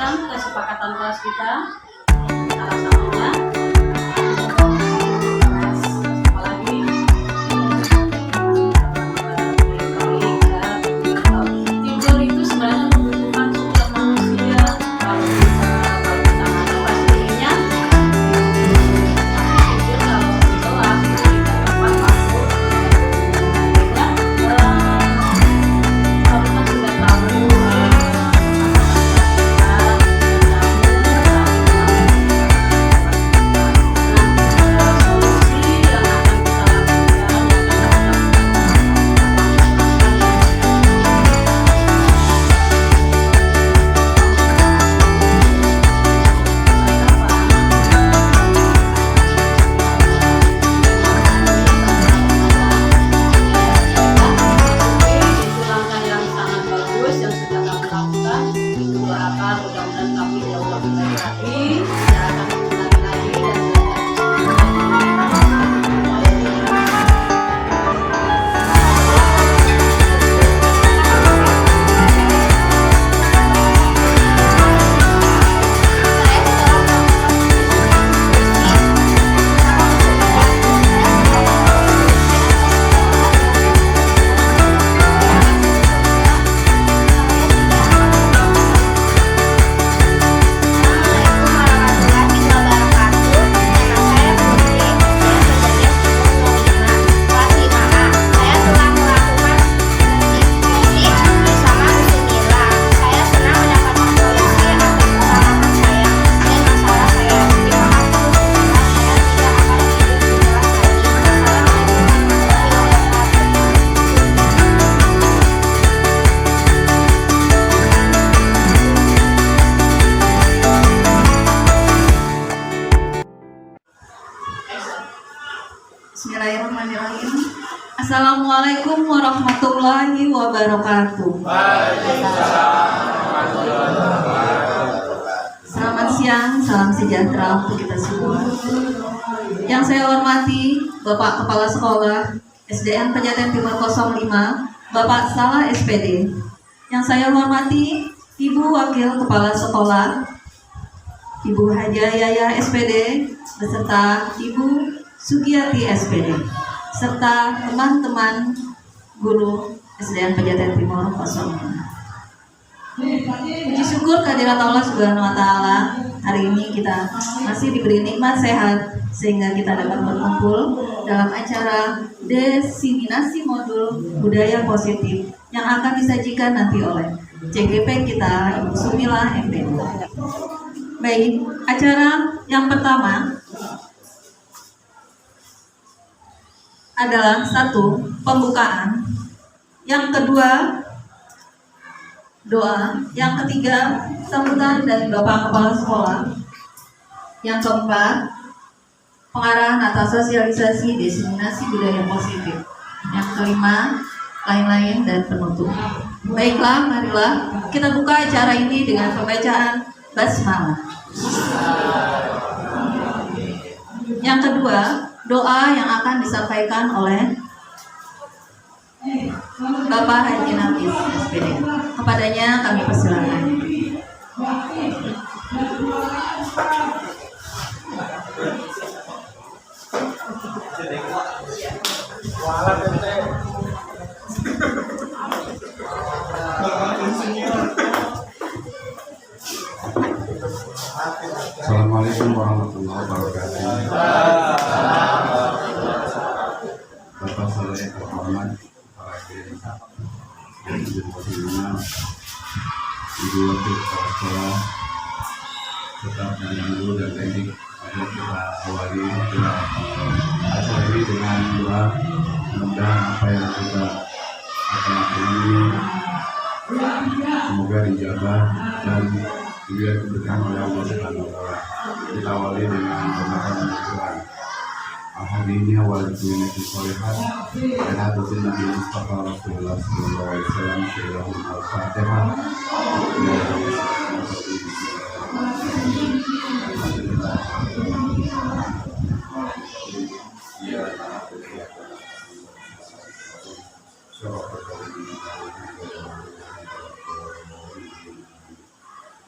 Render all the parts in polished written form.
lanjutkan kesepakatan kelas kita. Salah satunya apalagi tidur itu sebenarnya membutuhkan setiap manusia. Kalau kita ada pastinya tidur kalau di kelas itu tidak dapat masuk. Kalau kita sudah tahu mudah-mudahan kami jauh lebih baik lagi. Saya akan mengulangi lagi dan Bismillahirrahmanirrahim. Assalamualaikum warahmatullahi wabarakatuh. Selamat siang, salam sejahtera untuk kita semua. Yang saya hormati Bapak Kepala Sekolah SDN Pejaten Timur 05, Bapak Salah SPD. Yang saya hormati Ibu Wakil Kepala Sekolah Ibu Haja Yaya SPD beserta Ibu Sugiyati SPD serta teman-teman guru SDN Pejaten Timur 05. Puji syukur kehadirat Allah Subhanahu wa taala, hari ini kita masih diberi nikmat sehat sehingga kita dapat berkumpul dalam acara diseminasi modul budaya positif yang akan disajikan nanti oleh CGP kita Ibu Sumilah MPD. Baik, acara yang pertama adalah satu, pembukaan. Yang kedua, doa. Yang ketiga, sambutan dari Bapak Kepala Sekolah. Yang keempat, pengarahan atas sosialisasi diseminasi budaya positif. Yang kelima, lain-lain dan penutup. Baiklah, marilah kita buka acara ini dengan pembacaan basmalah. Yang kedua, doa yang akan disampaikan oleh Bapak Haji Nafis SPD. Kepadanya kami persilakan. Assalamualaikum warahmatullahi wabarakatuh. Bapak Saleh Muhammad, Kepala Desa, Ibu Wakil Kepala Sekolah, serta pimpinan guru dan teknik. Mari kita awali acara ini dengan doa. Mudah-mudahan apa yang kita akan ini semoga dijabah dan diberikan keberkahan oleh Allah Subhanahu wa taala. Kita awali dengan bacaan Al-Qur'an. Alhamdulillah wal jannati sholihat dan hadatsina Nabi Mustafa Rasulullah sallallahu alaihi wasallam surahul Al-Fatihah.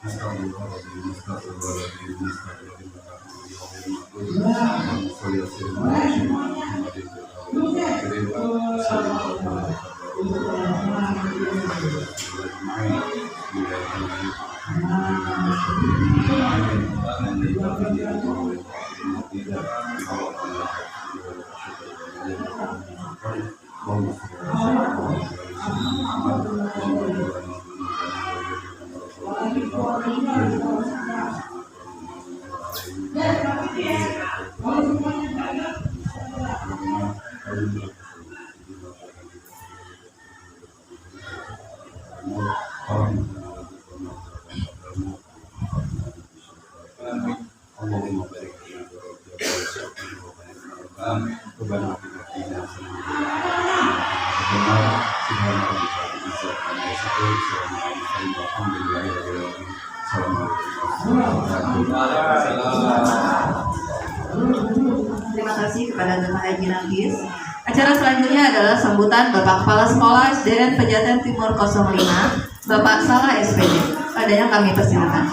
Assalamualaikum Terima kasih kepada Bapak Haji Nafis. Acara selanjutnya adalah sambutan Bapak Kepala Sekolah SDN Pejaten Timur 05, Bapak Salah SPD. Adanya kami persilakan.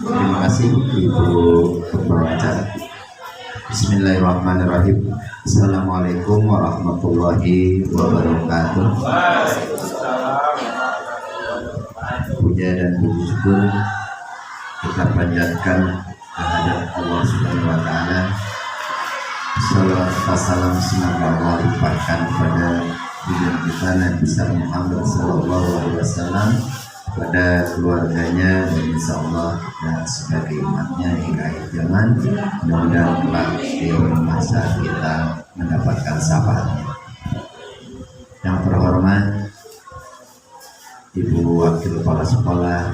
Terima kasih Ibu Pembaca. Bismillahirrahmanirrahim. Assalamualaikum warahmatullahi wabarakatuh. Puja dan puji syukur kita panjatkan kehadirat Allah Subhanahu wa taala. Salawat salam semoga Allah limpahkan kepada junjungan kita Nabi besar Muhammad sallallahu alaihi wasallam, pada keluarganya, dan insya Allah dan sebagai umatnya hingga akhir zaman. Mudah-mudahan kelak di masa kita mendapatkan syafaatnya. Yang terhormat Ibu Wakil Kepala Sekolah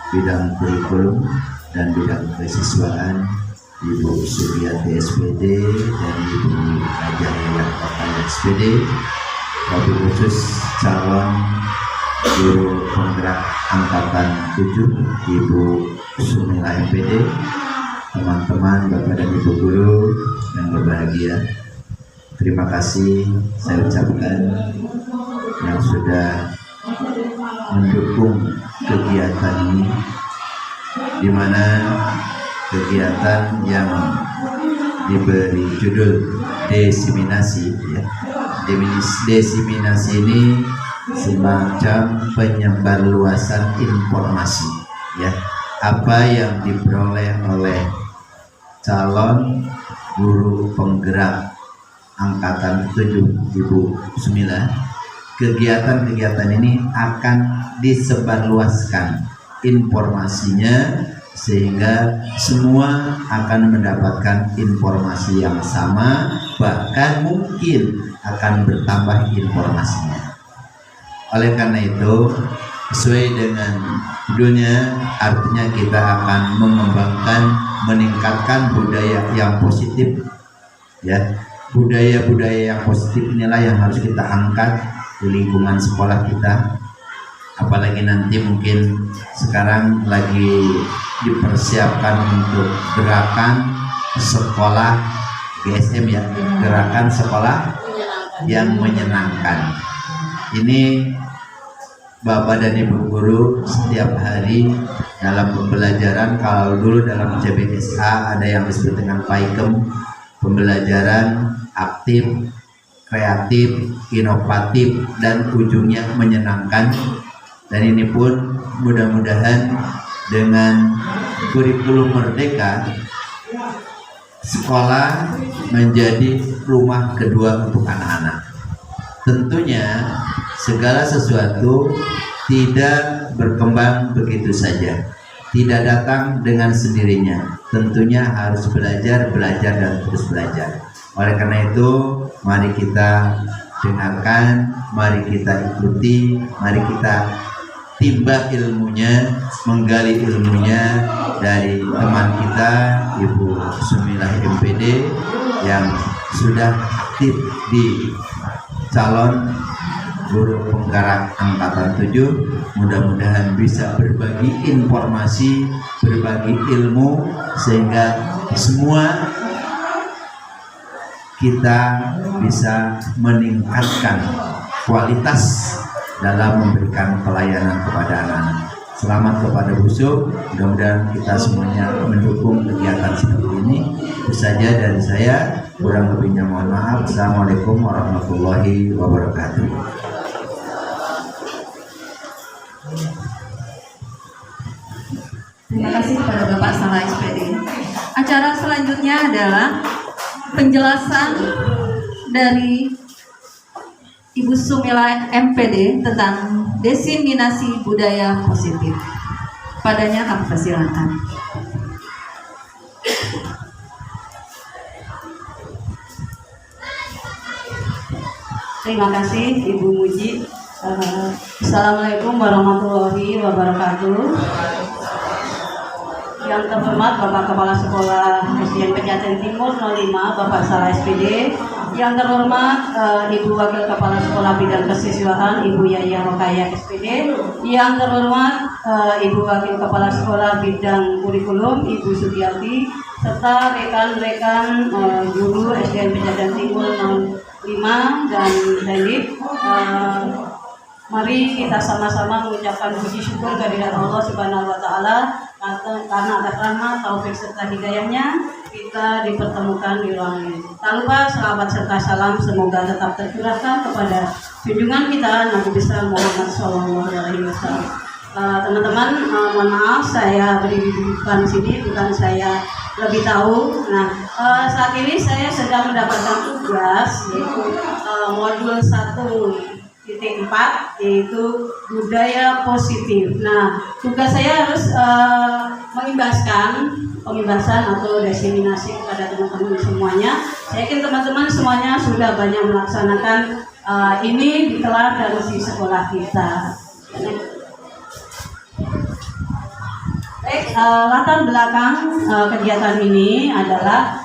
Bidang Kurikulum dan Bidang Kesiswaan, Ibu Suryati SPD dan Ibu Hajar Kota SPD, wabil khusus calon Guru Penggerak Angkatan 7 Ibu Sumilah MPD, teman-teman Bapak dan Ibu Guru yang berbahagia, terima kasih saya ucapkan yang sudah mendukung kegiatan ini, di mana kegiatan yang diberi judul desiminasi, ya. Desiminasi ini semacam penyebarluasan informasi, ya, apa yang diperoleh oleh calon guru penggerak angkatan 7 Ibu Sumilah. Kegiatan-kegiatan ini akan disebarluaskan informasinya sehingga semua akan mendapatkan informasi yang sama, bahkan mungkin akan bertambah informasinya. Oleh karena itu, sesuai dengan judulnya, artinya kita akan mengembangkan, meningkatkan budaya yang positif, ya. Budaya-budaya yang positif inilah yang harus kita angkat di lingkungan sekolah kita. Apalagi nanti mungkin sekarang lagi dipersiapkan untuk gerakan sekolah GSM, ya, gerakan sekolah yang menyenangkan. Ini Bapak dan Ibu Guru setiap hari dalam pembelajaran, kalau dulu dalam CBSA ada yang disebut dengan PAIKEM, pembelajaran aktif, kreatif, inovatif, dan ujungnya menyenangkan. Dan ini pun mudah-mudahan dengan kurikulum merdeka, sekolah menjadi rumah kedua untuk anak-anak. Tentunya segala sesuatu tidak berkembang begitu saja, tidak datang dengan sendirinya. Tentunya harus belajar, dan terus belajar. Oleh karena itu, mari kita dengarkan, mari kita ikuti, mari kita timba ilmunya, menggali ilmunya dari teman kita Ibu Sumilah MPD yang sudah aktif di calon guru penggerak angkatan 7. Mudah-mudahan bisa berbagi informasi, berbagi ilmu, sehingga semua kita bisa meningkatkan kualitas dalam memberikan pelayanan kepada anak-anak. Selamat kepada Busuk, mudah-mudahan kita semuanya mendukung kegiatan seperti ini. Itu saja dari saya, kurang lebihnya mohon maaf. Assalamualaikum warahmatullahi wabarakatuh. Terima kasih kepada Bapak Salah SPD. Acara selanjutnya adalah penjelasan dari Ibu Sumila MPD tentang diseminasi budaya positif. Padanya kami persilakan. Terima kasih Ibu Muji. Assalamualaikum warahmatullahi wabarakatuh. Yang terhormat Bapak Kepala Sekolah SDN Pejaten Timur 05 Bapak Salah SPD. Yang terhormat Ibu Wakil Kepala Sekolah Bidang Kesiswaan Ibu Yaya Rokaya SPD. Yang terhormat Ibu Wakil Kepala Sekolah Bidang Kurikulum Ibu Sugiyati, serta rekan-rekan guru SDN Pejaten Timur 05 dan Dandim. Mari kita sama-sama mengucapkan puji syukur kehadirat Allah Subhanahu wa taala karena atas rahmat, taufik serta hidayahnya kita dipertemukan di ruang ini. Tak lupa selawat serta salam semoga tetap tercurahkan kepada junjungan kita Nabi besar Muhammad SAW. Teman-teman, mohon maaf saya berdiri di depan sini bukan saya lebih tahu. Nah, saat ini saya sedang mendapatkan tugas yaitu modul 1.4 yaitu budaya positif. Nah, tugas saya harus pembahasan atau diseminasi kepada teman-teman semuanya. Saya yakin teman-teman semuanya sudah banyak melaksanakan ini di kelas dan di sekolah kita. Baik, latar belakang kegiatan ini adalah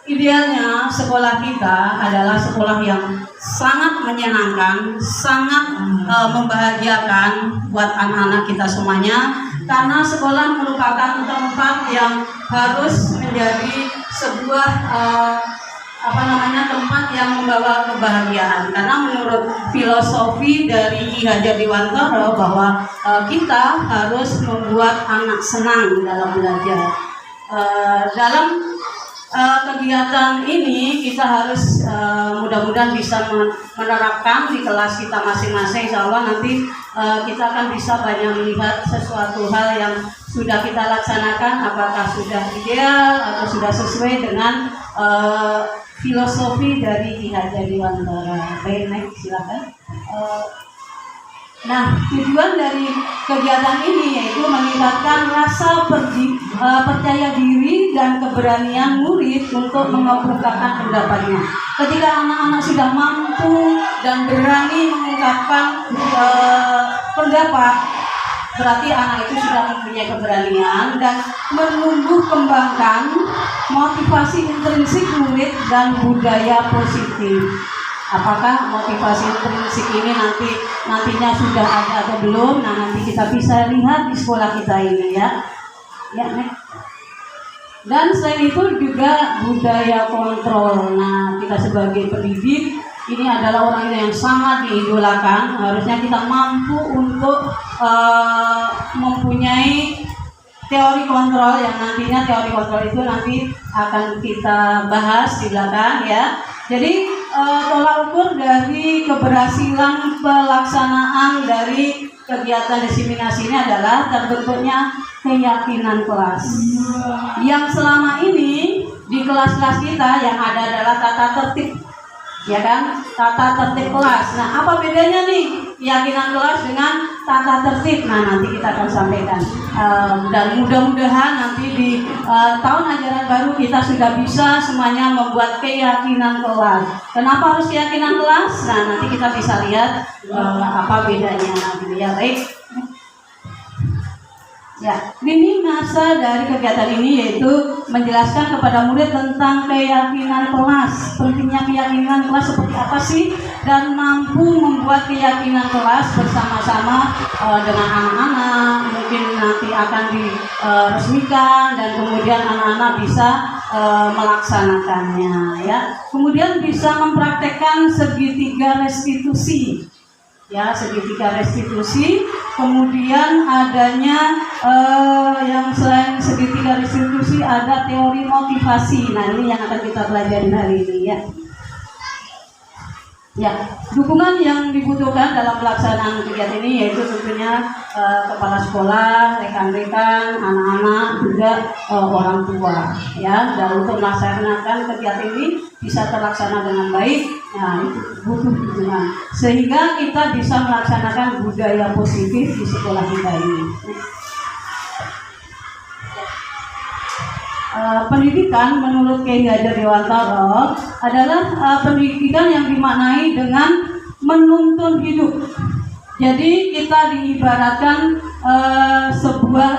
idealnya sekolah kita adalah sekolah yang sangat menyenangkan, sangat membahagiakan buat anak-anak kita semuanya, karena sekolah merupakan tempat yang harus menjadi sebuah tempat yang membawa kebahagiaan. Karena menurut filosofi dari Ki Hajar Dewantara bahwa kita harus membuat anak senang dalam belajar. Dalam kegiatan ini kita harus mudah-mudahan bisa menerapkan di kelas kita masing-masing. Insya Allah nanti kita akan bisa banyak melihat sesuatu hal yang sudah kita laksanakan, apakah sudah ideal atau sudah sesuai dengan filosofi dari Ki Hajar Dewantara. Baik, next, silakan. Nah, tujuan dari kegiatan ini yaitu meningkatkan rasa percaya diri dan keberanian murid untuk mengemukakan pendapatnya. Ketika anak-anak sudah mampu dan berani mengungkapkan pendapat, berarti anak itu sudah mempunyai keberanian dan menumbuh kembangkan motivasi intrinsik murid dan budaya positif. Apakah motivasi intrinsik ini nantinya sudah ada atau belum? Nah, nanti kita bisa lihat di sekolah kita ini ya. Dan selain itu juga budaya kontrol. Nah, kita sebagai pendidik ini adalah orang yang sangat diidolakan. Harusnya kita mampu untuk mempunyai teori kontrol yang nantinya teori kontrol itu nanti akan kita bahas di belakang ya. Jadi tolak ukur dari keberhasilan pelaksanaan dari kegiatan diseminasi ini adalah terbentuknya keyakinan kelas. Yang selama ini di kelas-kelas kita yang ada adalah tata tertib, ya kan? Tata tertib kelas. Nah, apa bedanya nih keyakinan kelas dengan tata tertib? Nah, nanti kita akan sampaikan. Dan mudah-mudahan nanti di tahun ajaran baru kita sudah bisa semuanya membuat keyakinan kelas. Kenapa harus keyakinan kelas? Nah, nanti kita bisa lihat apa bedanya. Ya, baik. Ya, ini masa dari kegiatan ini yaitu menjelaskan kepada murid tentang keyakinan kelas, pentingnya keyakinan kelas seperti apa sih, dan mampu membuat keyakinan kelas bersama-sama dengan anak-anak. Mungkin nanti akan diresmikan dan kemudian anak-anak bisa melaksanakannya ya. Kemudian bisa mempraktekkan segitiga restitusi ya, segitiga restitusi. Kemudian adanya yang selain segitiga restitusi ada teori motivasi. Nah, ini yang akan kita pelajari hari ini ya. Ya, dukungan yang dibutuhkan dalam pelaksanaan kegiatan ini yaitu tentunya kepala sekolah, rekan-rekan, anak-anak, juga orang tua ya. Dan untuk melaksanakan kegiatan ini bisa terlaksana dengan baik, nah itu butuh dukungan sehingga kita bisa melaksanakan budaya positif di sekolah kita ini. Pendidikan menurut Kiai Hajar Dewantara adalah pendidikan yang dimaknai dengan menuntun hidup. Jadi kita diibaratkan seorang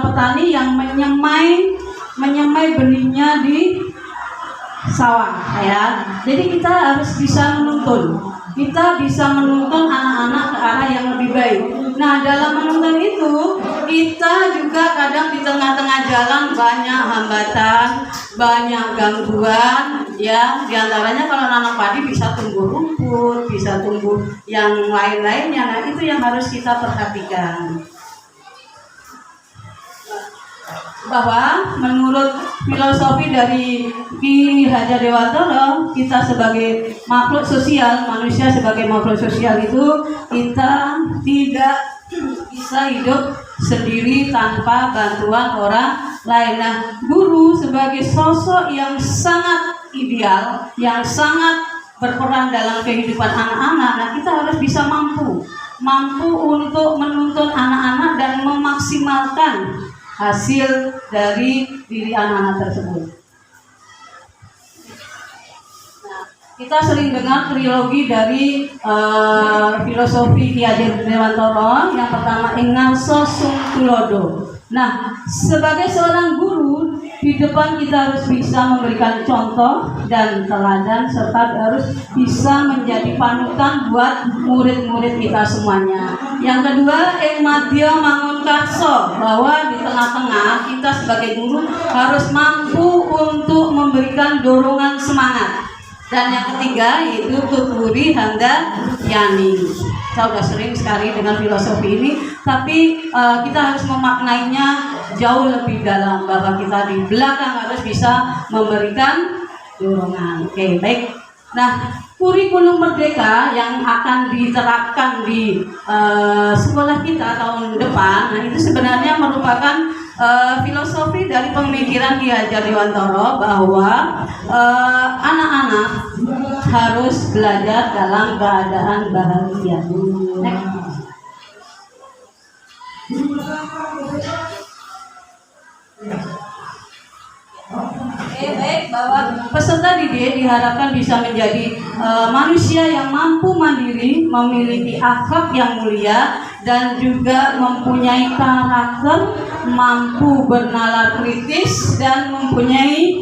petani yang menyemai benihnya di sawah ya. Jadi kita harus bisa menuntun. Kita bisa menuntun anak-anak ke arah yang lebih baik. Nah, dalam menuntun itu kita juga kadang di tengah-tengah jalan banyak hambatan, banyak gangguan ya. Di antaranya kalau nanam padi bisa tumbuh rumput, bisa tumbuh yang lain-lainnya. Nah, itu yang harus kita perhatikan. Bahwa menurut filosofi dari Ki Hajar Dewantara, kita sebagai makhluk sosial, manusia sebagai makhluk sosial itu kita tidak bisa hidup sendiri tanpa bantuan orang lain. Nah, guru sebagai sosok yang sangat ideal, yang sangat berperan dalam kehidupan anak-anak, nah kita harus bisa mampu untuk menuntun anak-anak dan memaksimalkan hasil dari diri anak-anak tersebut. Nah, kita sering dengar trilogi dari filosofi Ki Hajar Dewantara. Yang pertama Ingarso Sung Tulodo. Nah, sebagai seorang guru di depan kita harus bisa memberikan contoh dan teladan serta harus bisa menjadi panutan buat murid-murid kita semuanya. Yang kedua, Madya Mangunkarso, bahwa di tengah-tengah kita sebagai guru harus mampu untuk memberikan dorongan semangat. Dan yang ketiga yaitu Tuturi Handa Yani. Saya sudah sering sekali dengan filosofi ini, tapi kita harus memaknainya jauh lebih dalam, bahwa kita di belakang harus bisa memberikan dorongan. Oke, baik. Nah, kurikulum merdeka yang akan diterapkan di sekolah kita tahun depan, nah itu sebenarnya merupakan filosofi dari pemikiran Ki Hajar Dewantara, bahwa anak-anak harus belajar dalam keadaan bahagia. Baik, bahwa peserta didik diharapkan bisa menjadi manusia yang mampu mandiri, memiliki akhlak yang mulia, dan juga mempunyai karakter, mampu bernalar kritis, dan mempunyai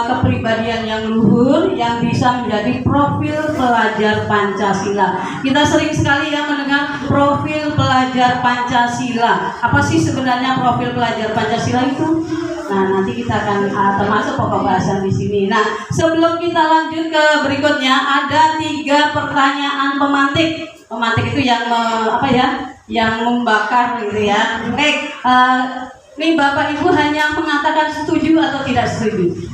kepribadian yang luhur, yang bisa menjadi profil pelajar Pancasila. Kita sering sekali ya mendengar profil pelajar Pancasila. Apa sih sebenarnya profil pelajar Pancasila itu? Nah, nanti kita akan termasuk pokok bahasan di sini. Nah, sebelum kita lanjut ke berikutnya, ada 3 pertanyaan pemantik. Pemantik itu yang yang membakar gitu ya. Baik, ini Bapak Ibu hanya mengatakan setuju atau tidak setuju.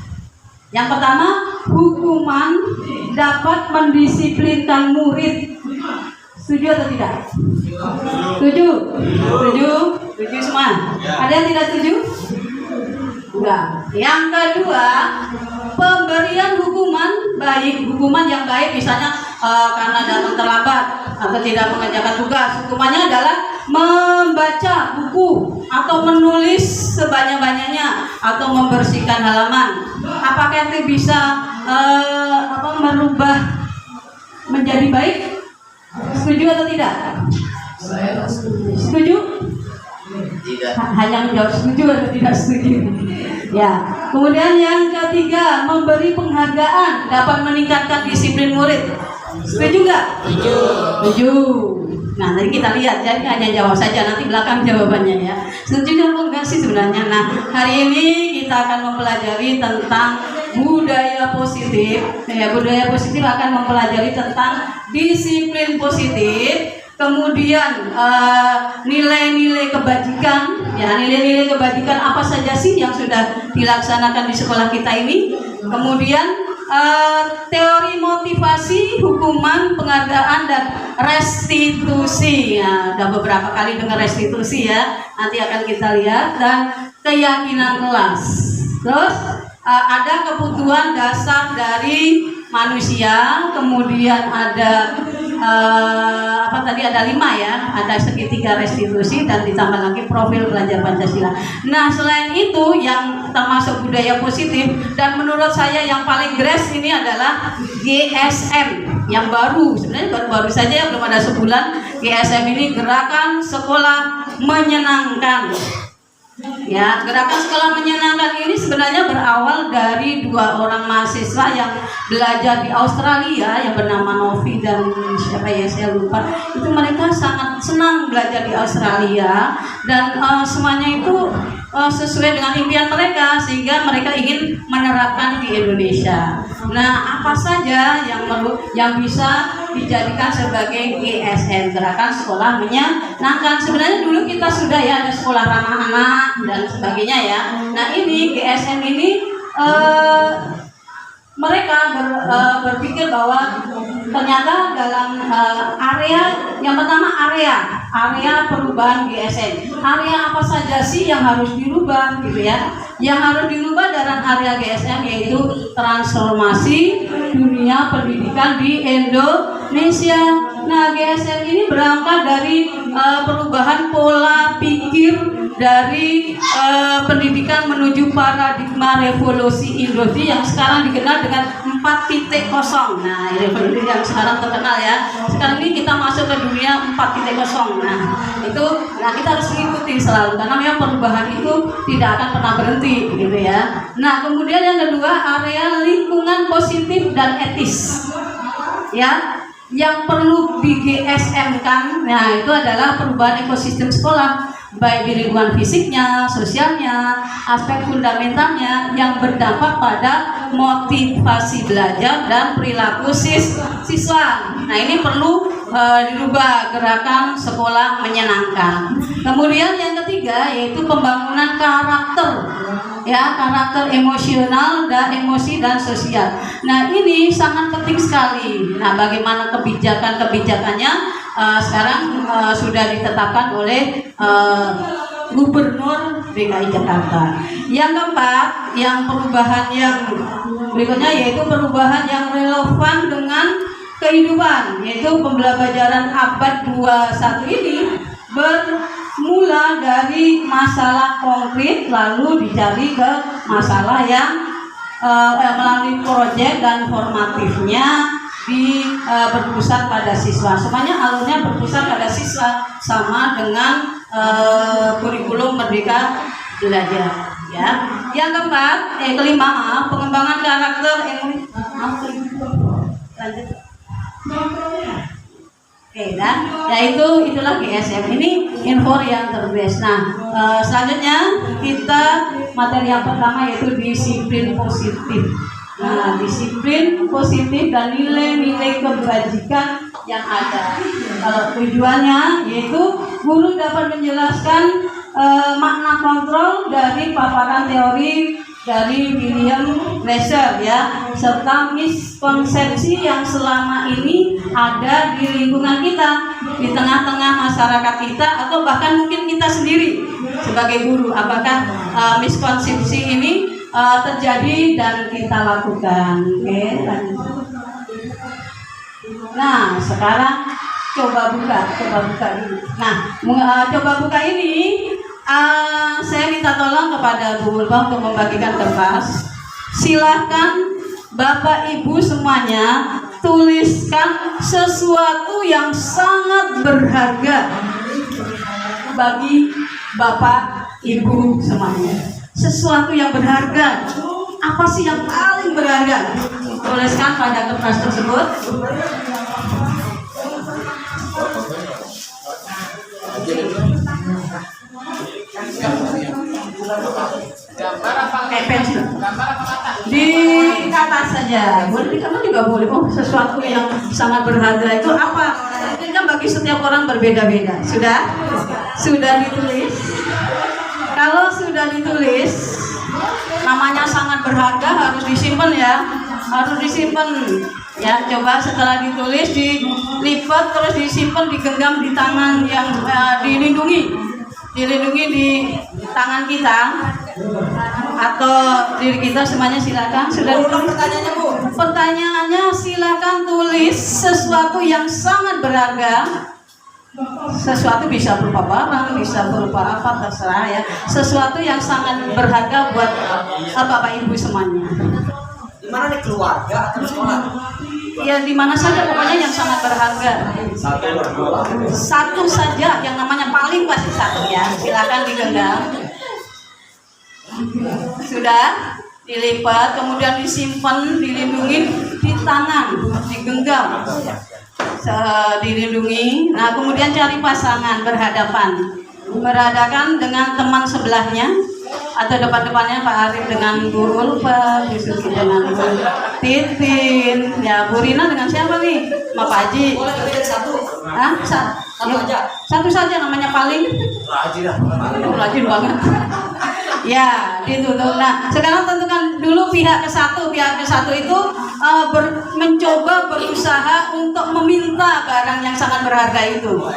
Yang pertama, hukuman dapat mendisiplinkan murid. Setuju atau tidak? Setuju? Setuju semua? Ada yang tidak setuju? Enggak. Yang kedua, pemberian hukuman baik, hukuman yang baik, misalnya karena datang terlambat atau tidak mengerjakan tugas, hukumannya adalah membaca buku atau menulis sebanyak-banyaknya atau membersihkan halaman. Apakah itu bisa merubah menjadi baik? Setuju atau tidak? Setuju? Tidak. Hanya menjawab setuju atau tidak setuju. Ya. Kemudian yang ketiga, memberi penghargaan dapat meningkatkan disiplin murid. Setuju nggak? Setuju. Nah, nanti kita lihat, jadi hanya jawab saja, nanti belakang jawabannya ya. Setuju apa enggak sih sebenarnya? Nah, hari ini kita akan mempelajari tentang budaya positif. Ya, budaya positif akan mempelajari tentang disiplin positif, kemudian nilai-nilai kebajikan. Ya, nilai-nilai kebajikan apa saja sih yang sudah dilaksanakan di sekolah kita ini? Kemudian teori motivasi, hukuman, penghargaan, dan restitusi. Ya, ada beberapa kali dengar restitusi ya. Nanti akan kita lihat. Dan keyakinan kelas. Terus ada kebutuhan dasar dari manusia. Kemudian ada ada 5 ya. Ada segitiga restitusi dan ditambah lagi profil belajar Pancasila. Nah, selain itu yang termasuk budaya positif dan menurut saya yang paling gres ini adalah GSM yang baru. Sebenarnya baru saja ya, belum ada sebulan. GSM ini gerakan sekolah menyenangkan. Ya, gerakan sekolah menyenangkan ini sebenarnya berawal dari 2 orang mahasiswa yang belajar di Australia yang bernama Novi dan siapa ya saya lupa. Itu mereka sangat senang belajar di Australia dan semuanya itu sesuai dengan impian mereka sehingga mereka ingin menerapkan di Indonesia. Nah, apa saja yang bisa dijadikan sebagai GSM, gerakan sekolah menyenangkan? Sebenarnya dulu kita sudah ya ada sekolah ramah anak dan sebagainya ya. Nah, ini GSM ini mereka berpikir bahwa ternyata dalam area yang pertama area perubahan GSM. Area apa saja sih yang harus dirubah gitu ya? Yang harus dirubah dalam area GSM yaitu transformasi dunia pendidikan di Indonesia. Nah, GSM ini berangkat dari perubahan pola pikir dari pendidikan menuju paradigma revolusi industri yang sekarang dikenal dengan 4.0. Nah, revolusi yang sekarang terkenal ya. Sekarang ini kita masuk ke dunia 4.0. Nah, kita harus mengikuti selalu karena memang perubahan itu tidak akan pernah berhenti gitu ya. Nah, kemudian yang kedua area lingkungan positif dan etis. Ya, yang perlu di GSM kan, nah itu adalah perubahan ekosistem sekolah baik di lingkungan fisiknya, sosialnya, aspek fundamentalnya yang berdampak pada motivasi belajar dan perilaku siswa. Nah, ini perlu dirubah gerakan sekolah menyenangkan. Kemudian yang ketiga yaitu pembangunan karakter. Ya, karakter emosional dan emosi dan sosial. Nah, ini sangat penting sekali. Nah, bagaimana kebijakannya sekarang sudah ditetapkan oleh Gubernur DKI Jakarta. Yang keempat, yang perubahan yang berikutnya yaitu perubahan yang relevan dengan kehidupan, yaitu pembelajaran abad 21 ini bermula dari masalah konkret lalu dicari ke masalah yang melalui proyek dan formatifnya berpusat pada siswa. Semuanya alurnya berpusat pada siswa sama dengan kurikulum Merdeka Belajar. Ya. Yang keempat, kelima, pengembangan karakter lanjut. Oke, dan itulah GSM. Ini info yang terbiasa. Nah, selanjutnya kita materi yang pertama yaitu disiplin positif. Nah, disiplin positif dan nilai-nilai kebajikan yang ada. Kalau tujuannya yaitu guru dapat menjelaskan makna kontrol dari paparan teori dari William Glasser ya, serta miskonsepsi yang selama ini ada di lingkungan kita, di tengah-tengah masyarakat kita, atau bahkan mungkin kita sendiri sebagai guru. Apakah miskonsepsi ini terjadi dan kita lakukan? Oke, lanjut. Nah, sekarang coba buka dulu. Nah, coba buka ini. Saya minta tolong kepada Bu Ulfa untuk membagikan kertas. Silahkan Bapak Ibu semuanya tuliskan sesuatu yang sangat berharga bagi Bapak Ibu semuanya. Sesuatu yang berharga. Apa sih yang paling berharga? Tuliskan pada kertas tersebut. Kayak pensil. Di kata saja, boleh di kata juga boleh. Oh, sesuatu yang sangat berharga itu apa? Ini kan bagi setiap orang berbeda-beda. Sudah ditulis. Kalau sudah ditulis, namanya sangat berharga, harus disimpan ya. Harus disimpan. Ya, coba setelah ditulis dilipat terus disimpan, digenggam di tangan yang dilindungi di tangan kita atau diri kita semuanya. Silakan. Sudah ditulis pertanyaannya, Bu? Pertanyaannya silakan tulis sesuatu yang sangat berharga. Sesuatu bisa berupa barang, bisa berupa apa, terserah ya. Sesuatu yang sangat berharga buat Bapak Ibu semuanya. Di mana nih, keluarga atau sekolah? Ya di mana saja pokoknya yang sangat berharga. Satu saja yang namanya paling pasti satu ya. Silakan digenggam. Sudah dilipat, kemudian disimpan, dilindungi di tangan, digenggam, dilindungi. Nah kemudian cari pasangan berhadapan dengan teman sebelahnya atau depan-depannya Pak Arif dengan Bu Ulfa, Bu Suki dengan Bu Titin, ya Bu Rina dengan siapa nih? Sama Pak Haji. Boleh lebih dari satu? Hah? Satu aja. Satu saja namanya paling. Rajin banget. Ya, ditutup. Nah, sekarang tentukan dulu pihak ke satu. Pihak ke satu itu mencoba berusaha untuk meminta barang yang sangat berharga itu.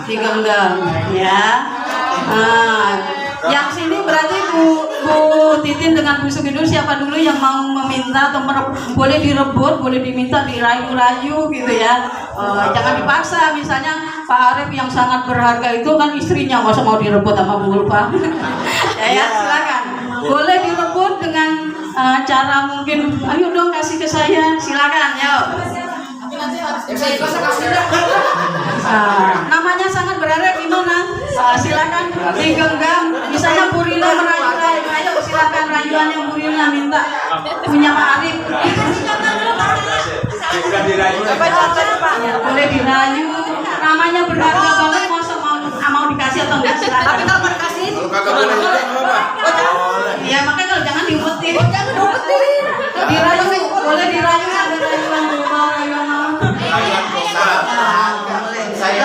Digenggam, ya. Nah, yang sini berarti Bu Titin dengan Bu Sugi dulu, siapa dulu yang mau meminta atau boleh direbut, boleh diminta, dirayu-rayu gitu ya. Jangan dipaksa. Misalnya Pak Arif yang sangat berharga itu kan istrinya, masa mau direbut sama Bu Ulfa. ya, silakan. Boleh direbut dengan cara mungkin, ayo dong kasih ke saya, silakan, yuk. Namanya sangat berharga gimana? Silakan digenggam. Misalnya Bu Rina merayu-rayu, ayo silakan rayuan yang Bu Rina minta punya Pak Arif. Ya, boleh dirayu. Namanya berharga banget, masa mau dikasih atau enggak silakan. Tapi kalau mau dikasih, ya makanya kalau jangan diumpetin. Dirayu, boleh dirayu, ada rayuan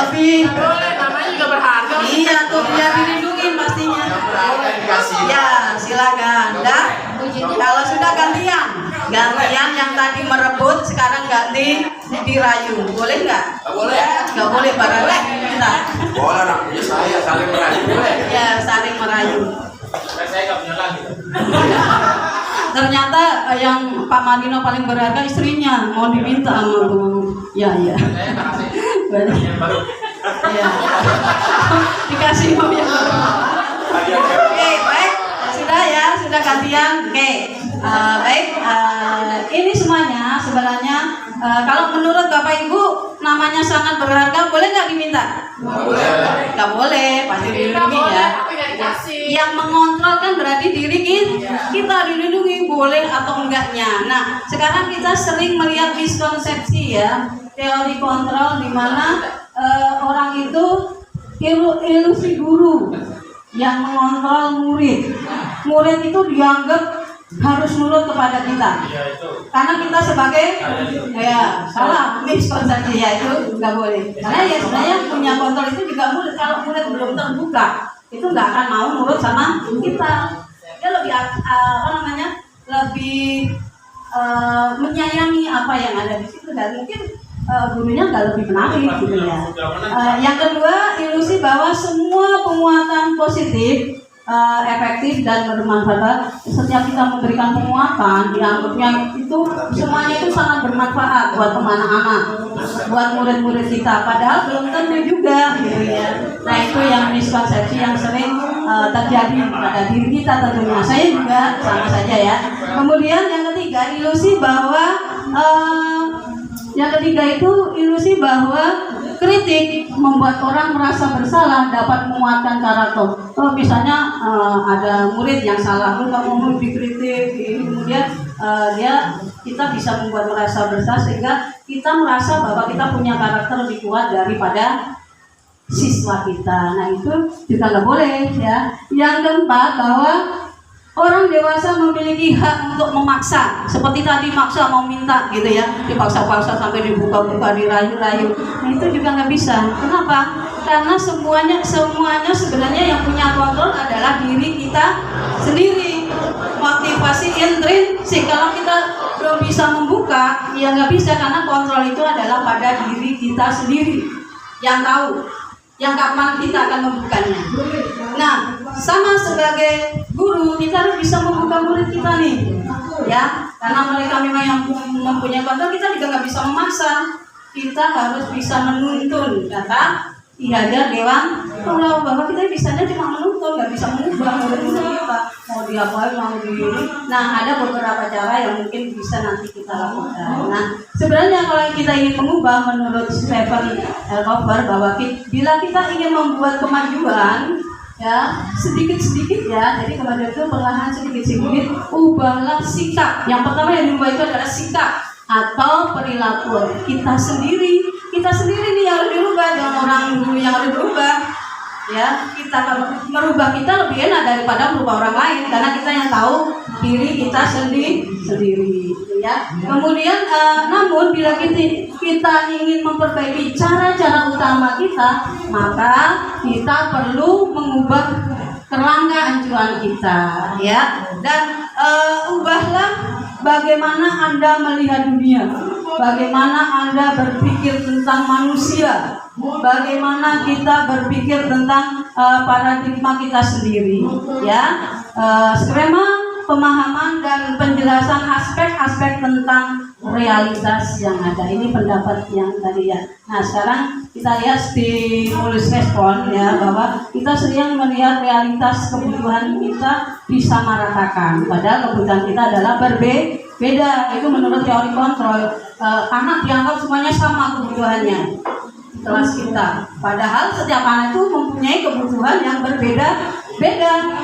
lebih namanya juga berharga. iya tuh biar dilindungi pastinya. Ya silakan. Dan kalau sudah gantian yang tadi merebut sekarang ganti dirayu, boleh nggak? Nggak boleh barangnya kita. Boleh, punya saya saling merayu. Ya saling merayu. Saya nggak punya lagi. Ternyata yang Pak Marino paling berharga istrinya, mau diminta sama Bu. Ya. Ya. Dikasih mau yang baru. Oke, baik. Sudah gantian. Oke. Baik. Ini semuanya sebenarnya kalau menurut Bapak Ibu namanya sangat berharga, boleh nggak diminta? Nggak boleh, pasti dilindungi ya. Yang mengontrol kan berarti diri kita dilindungi, boleh atau enggaknya. Nah, sekarang kita sering melihat miskonsepsi ya, teori kontrol di mana orang itu ilusi guru yang mengontrol murid. Murid itu dianggap harus nurut kepada kita. Karena kita sebagai salah miskonsepsi ya, itu nggak boleh. Karena ya sebenarnya punya kontrol itu juga murid. Kalau murid belum terbuka, itu nggak akan mau nurut sama kita. Dia lebih lebih menyayangi apa yang ada di situ, dan mungkin gurunya nggak lebih menarik gitu ya. Yang kedua, ilusi bahwa semua penguatan positif efektif dan bermanfaat. Setiap kita memberikan penguatan, dianggapnya itu semuanya itu sangat bermanfaat buat anak-anak, buat murid-murid kita. Padahal belum tentu juga, gitu ya. Nah itu yang miskonsepsi yang sering terjadi pada diri kita tentunya. Saya juga sama saja ya. Kemudian yang ketiga, ilusi bahwa ilusi bahwa kritik membuat orang merasa bersalah, dapat menguatkan karakter. Misalnya ada murid yang salah, kamu dikritik, kemudian kita bisa membuat merasa bersalah sehingga kita merasa bahwa kita punya karakter lebih kuat daripada siswa kita. Nah itu juga nggak boleh ya. Yang keempat, bahwa orang dewasa memiliki hak untuk memaksa, seperti tadi maksa mau minta gitu ya, dipaksa-paksa sampai dibuka-buka, dirayu-rayu. Nah itu juga nggak bisa. Kenapa? Karena semuanya sebenarnya yang punya kontrol adalah diri kita sendiri. Motivasi intrinsik, kalau kita belum bisa membuka, ya nggak bisa, karena kontrol itu adalah pada diri kita sendiri yang tahu, yang kapan kita akan membukanya. Nah, sama sebagai guru, kita harus bisa membuka murid kita nih, ya, karena mereka memang yang mempunyai kontrol. Kita juga nggak bisa memaksa, kita harus bisa menuntun. Kata Ki Hajar Dewan Tulau bahwa kita bisanya cuma menuntun, nggak bisa mengubah murid kita mau diapain, mau di ini. Nah, ada beberapa cara yang mungkin bisa nanti kita lakukan. Nah, sebenarnya kalau kita ingin mengubah, menurut Stephen Kofer, bahwa bila kita ingin membuat kemajuan, ya sedikit-sedikit ya, jadi kemajuan itu perlahan sedikit-sedikit, ubahlah sikap. Yang pertama yang diubah itu adalah sikap atau perilaku kita sendiri. Kita sendiri nih yang harus dirubah, jangan orang dulu yang harus berubah. Ya, kita kalau merubah kita lebih enak daripada merubah orang lain, karena kita yang tahu diri kita sendiri, ya. Kemudian, namun bila kita ingin memperbaiki cara-cara utama kita, maka kita perlu mengubah kerangka anjuran kita, ya. Dan ubahlah bagaimana Anda melihat dunia, bagaimana Anda berpikir tentang manusia, bagaimana kita berpikir tentang paradigma kita sendiri, ya. Skema pemahaman dan penjelasan aspek-aspek tentang realitas yang ada. Ini pendapat yang tadi ya. Nah, sekarang kita lihat stimulus respon ya, bahwa kita sering melihat realitas kebutuhan kita disamaratakan, padahal kebutuhan kita adalah berbeda. Itu menurut teori kontrol. Anak dianggap semuanya sama kebutuhannya di kelas kita, padahal setiap anak itu mempunyai kebutuhan yang berbeda.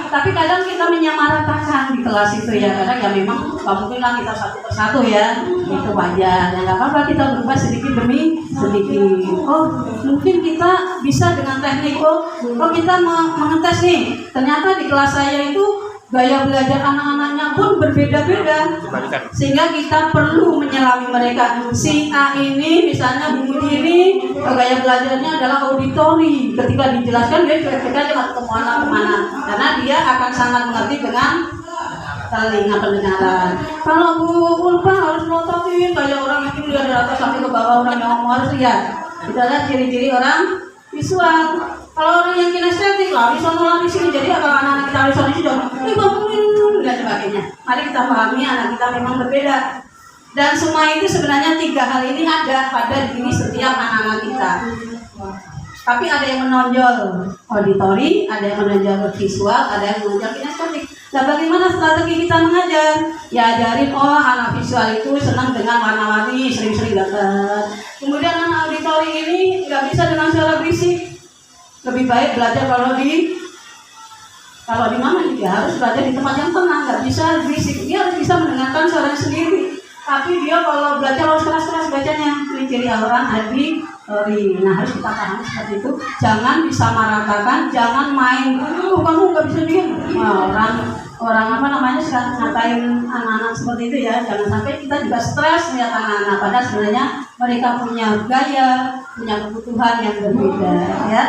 Tapi kadang kita menyamaratakan di kelas itu ya, kadang ya memang gak mungkin lah kita satu persatu ya, itu wajar. Ya nggak apa-apa, kita berubah sedikit demi sedikit. Oh, mungkin kita bisa dengan teknik, kita mengetes nih, ternyata di kelas saya itu gaya belajar anak-anaknya pun berbeda-beda, sehingga kita perlu menyelami mereka. Si A ini misalnya Bu ini gaya belajarnya adalah auditori, ketika dijelaskan dia cuek-cuek aja nggak kemana-mana, karena dia akan sangat mengerti dengan telinga pendengaran. Kalau Bu Ulfa harus nototin kayak orang yang lihat dari atas sampai ke bawah, orang yang ngomong harus lihat. Kita lihat ciri-ciri orang visual. Kalau orang yang kinestetik, lari sini. Jadi kalau anak-anak kita lari sana sini, bangunin dan sebagainya. Mari kita pahami anak kita memang berbeda. Dan semua itu sebenarnya 3 hal ini ada pada diri setiap anak-anak kita. Tapi ada yang menonjol auditori, ada yang menonjol visual, ada yang menonjol kinestetik. Nah, bagaimana strategi kita mengajar? Ya, ajarin anak visual itu senang dengan warna-warni, sering-sering gambar. Kemudian anak auditori ini nggak bisa dengan suara berisik. Lebih baik belajar kalau di mana dia harus belajar di tempat yang tenang, nggak bisa berisik. Dia harus bisa mendengarkan suara sendiri. Tapi dia kalau belajar harus keras-keras bacanya. Ini ciri orang auditori. Nah, harus kita pahami seperti itu. Jangan disamaratakan, jangan main. Kamu nggak bisa diam. Orang suka ngatain anak-anak seperti itu ya. Jangan sampai kita juga stres melihat anak-anak, padahal sebenarnya mereka punya gaya, punya kebutuhan yang berbeda ya.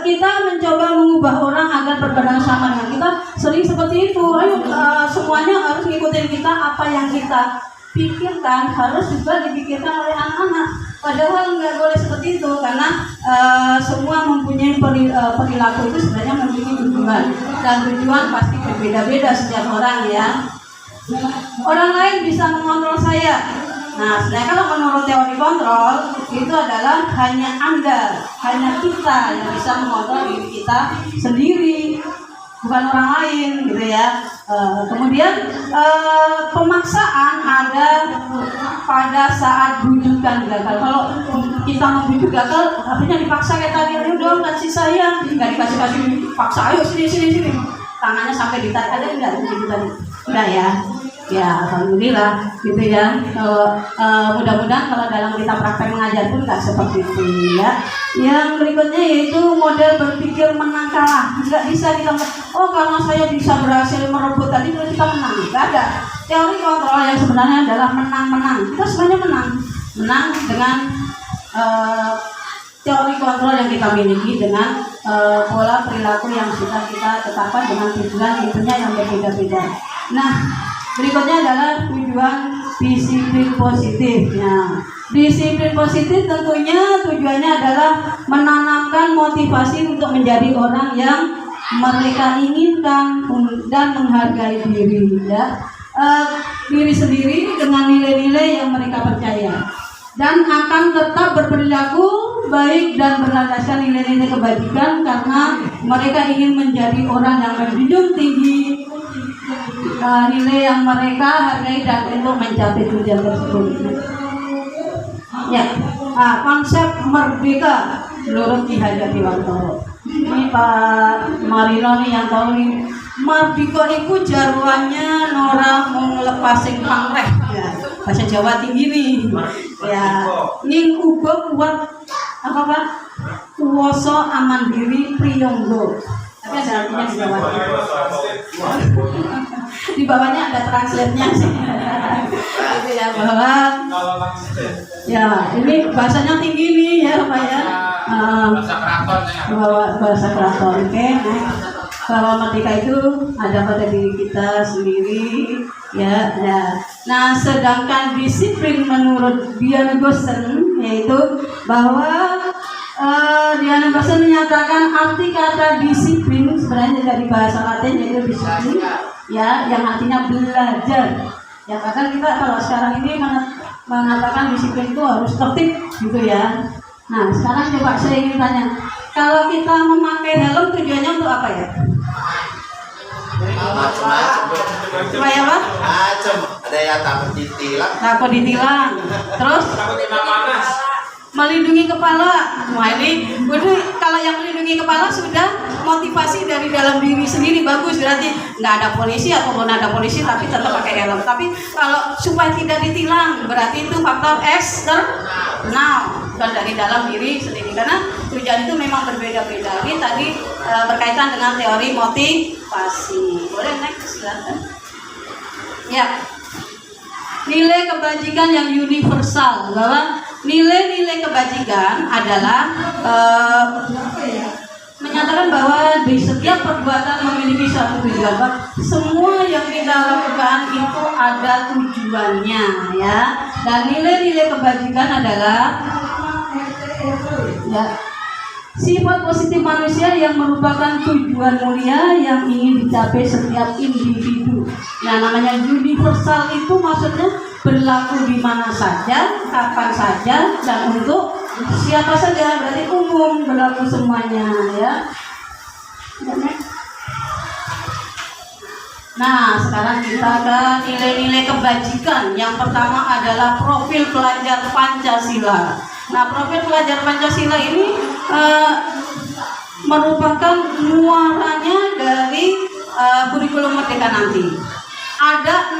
Kita mencoba mengubah orang agar berbanding sama dengan kita, sering seperti itu. Ayo semuanya harus ngikutin kita, apa yang kita pikirkan harus juga dipikirkan oleh anak-anak. Padahal nggak boleh seperti itu, karena semua mempunyai perilaku itu sebenarnya memiliki tujuan, dan tujuan pasti berbeda-beda setiap orang ya. Orang lain bisa mengontrol saya. Nah, sebenarnya kalau menurut teori kontrol itu adalah hanya Anda, hanya kita yang bisa mengontrol diri kita sendiri, bukan orang lain gitu ya. Kemudian pemaksaan ada pada saat bujukan gagal. Kalau kita membujuk gagal, artinya dipaksa kayak tadi, ayo dong kasih saya, nggak dikasih paksa, ayo sini, tangannya sampai ditarik aja, enggak begitu tadi, enggak ya. Ya, alhamdulillah gitu ya. Kalau mudah-mudahan kalau dalam kita praktek mengajar pun nggak seperti itu ya. Yang berikutnya yaitu model berpikir menang kalah. Nggak bisa kita, oh karena saya bisa berhasil merebut tadi berarti kita menang. Nggak ada. Teori kontrol yang sebenarnya adalah menang-menang. Kita sebenarnya menang dengan teori kontrol yang kita miliki, dengan pola perilaku yang sudah kita tetapkan dengan tujuan intinya yang berbeda-beda. Nah, berikutnya adalah tujuan disiplin positif. Nah, disiplin positif tentunya tujuannya adalah menanamkan motivasi untuk menjadi orang yang mereka inginkan dan menghargai diri, ya. Diri sendiri dengan nilai-nilai yang mereka percaya, dan akan tetap berperilaku baik dan berlandaskan nilai-nilai kebajikan karena mereka ingin menjadi orang yang menjunjung tinggi nilai yang mereka hargai dan untuk mencapai tujuan tersebut. Ya, konsep merdeka menurut Ki Hajar Dewantara. Ini Pak Marino nih yang tahu nih. Mardika iku jarwannya Nora nglepasing pangreh ya. Bahasa Jawa tinggi nih. Ya, ning uga kuat apa Pak? Kuwasa aman diri priyangga. Tapi ada artinya di bawahnya. Di bawahnya ada translate-nya sih. Gitu ya, bahwa ya ini bahasanya tinggi nih ya Pak ya. Bahasa keraton ya. Bahasa keraton. Oke, bahwa merdeka itu ada pada diri kita sendiri ya. Nah, sedangkan disiplin menurut Dian Goosen yaitu bahwa Dian Goosen menyatakan arti kata disiplin sebenarnya dari bahasa Latin yaitu disiplin ya, yang artinya belajar ya. Kadang kita kalau sekarang ini mengatakan disiplin itu harus tertib gitu ya. Nah, sekarang coba saya ingin tanya, kalau kita memakai helm tujuannya untuk apa ya? Supaya apa? Ada yang takut ditilang. Takut ditilang. Terus? Melindungi kepala. Wah ini, kalau yang melindungi kepala sudah motivasi dari dalam diri sendiri bagus. Berarti nggak ada polisi ataupun ada polisi tapi tetap pakai helm. Tapi kalau supaya tidak ditilang, berarti itu faktor eksternal, bukan dari dalam diri sendiri. Karena tujuan itu memang berbeda-beda. Ini tadi berkaitan dengan teori motivasi. Boleh next silahkan. Ya. Nilai kebajikan yang universal, bahwa nilai-nilai kebajikan adalah menyatakan bahwa di setiap perbuatan memiliki suatu tujuan. Semua yang kita lakukan itu ada tujuannya ya. Dan nilai-nilai kebajikan adalah ya, sifat positif manusia yang merupakan tujuan mulia yang ingin dicapai setiap individu. Nah, namanya universal itu maksudnya berlaku di mana saja, kapan saja, dan untuk siapa saja. Berarti umum, berlaku semuanya ya. Nah, sekarang kita ke nilai-nilai kebajikan. Yang pertama adalah profil pelajar Pancasila. Nah, profil pelajar Pancasila ini merupakan muaranya dari kurikulum merdeka nanti. Ada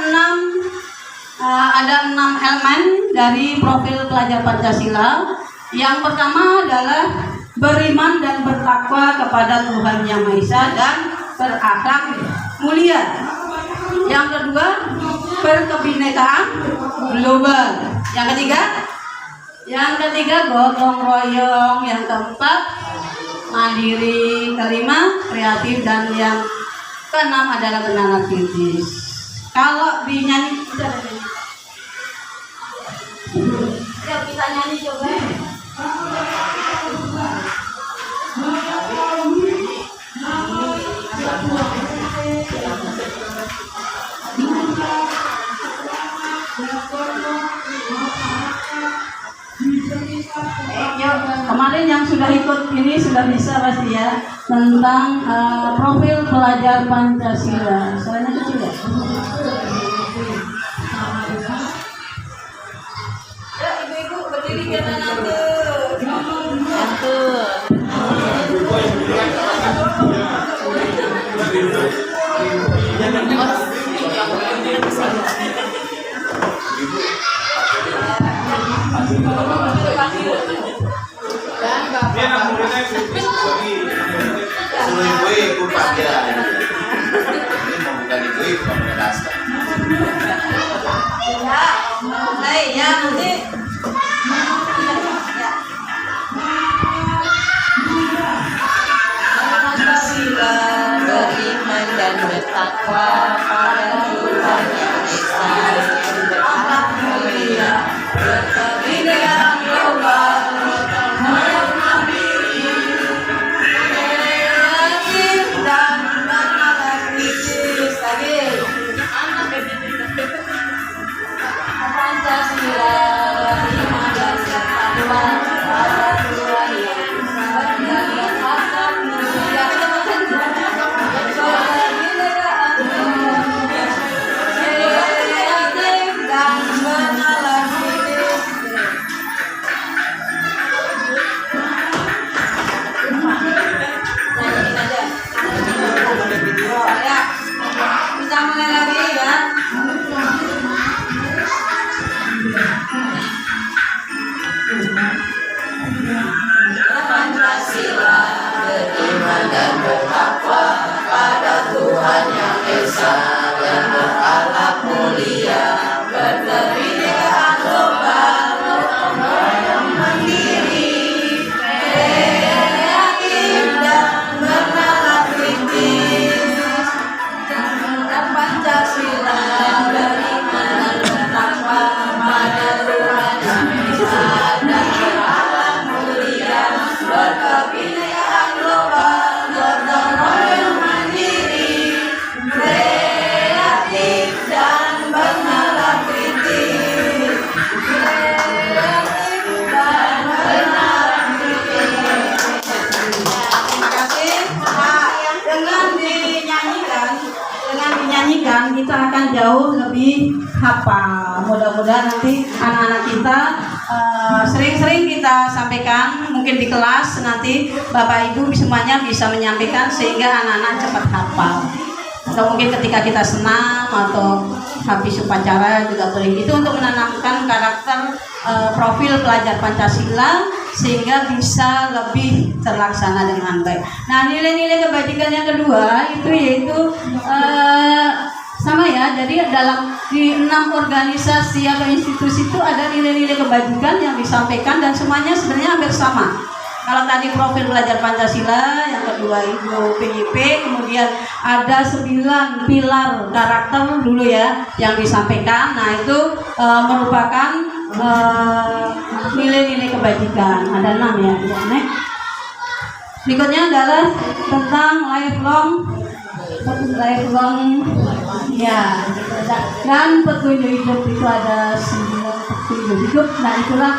6 elemen dari profil pelajar Pancasila. Yang pertama adalah beriman dan bertakwa kepada Tuhan Yang Maha Esa dan berakhlak mulia. Yang kedua, berkebinekaan global. Yang ketiga gotong royong. Yang keempat, mandiri. Kelima, kreatif. Dan yang keenam adalah benar kritis. Kalau dinyanyi kita ada nyanyi. Yuk kita nyanyi coba. Kemarin yang sudah ikut ini sudah bisa pasti ya tentang profil pelajar Pancasila. Soalnya kecil ya. Ya ibu-ibu berdiri biar nanti. Ya, nanti. Pancasila beriman dan bertakwa pada Tuhan Yang Esa dan berakhlak mulia, berkebinekaan global, kreatif dan bernalar kritis. Lagi. Pancasila beriman dan bertakwa pada Tuhan Yang Esa dan berakhlak mulia, kreatif dan bernalar kritis. Nyanyiin aja. Ya, bisa mulai lagi ya. Pancasila beriman dan bertakwa pada Tuhan Yang Esa dan berakhlak mulia, berkebinekaan global, yang mandiri, kreatif dan bernalar kritis. Pancasila beriman dan bertakwa pada Tuhan Yang Esa dan berakhlak mulia, berkebinekaan global, gotong royong mandiri, kreatif dan bernalar kritis, kreatif dan bernalar kritis. Terima kasih. Nah, dengan dinyanyikan kita akan jauh lebih hafal. Mudah-mudahan nanti anak-anak kita sering-sering kita sampaikan, mungkin di kelas nanti Bapak Ibu semuanya bisa menyampaikan sehingga anak-anak cepat hafal. Atau mungkin ketika kita senam atau habis upacara juga boleh. Itu untuk menanamkan karakter profil pelajar Pancasila sehingga bisa lebih terlaksana dengan baik. Nah, nilai-nilai kebajikan yang kedua itu yaitu sama ya. Jadi di 6 organisasi atau institusi itu ada nilai-nilai kebajikan yang disampaikan dan semuanya sebenarnya hampir sama. Kalau tadi profil belajar Pancasila, yang kedua itu PYP, kemudian ada 9 pilar karakter dulu ya yang disampaikan. Nah, itu merupakan nilai-nilai kebajikan. Ada 6 ya. Berikutnya adalah tentang lifelong ya, dan petunjuk hidup itu ada 9 petunjuk hidup. Nah, itulah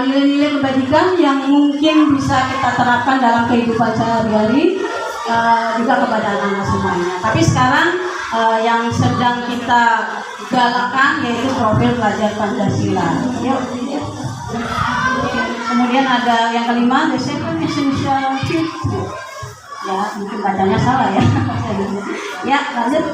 nilai-nilai kebajikan yang mungkin bisa kita terapkan dalam kehidupan sehari-hari juga kepada anak-anak semuanya. Tapi sekarang yang sedang kita galakkan yaitu profil pelajar Pancasila. Yuk. Kemudian ada yang kelima, the second essential truth. Ya, mungkin bacanya salah ya. Ya, lanjut.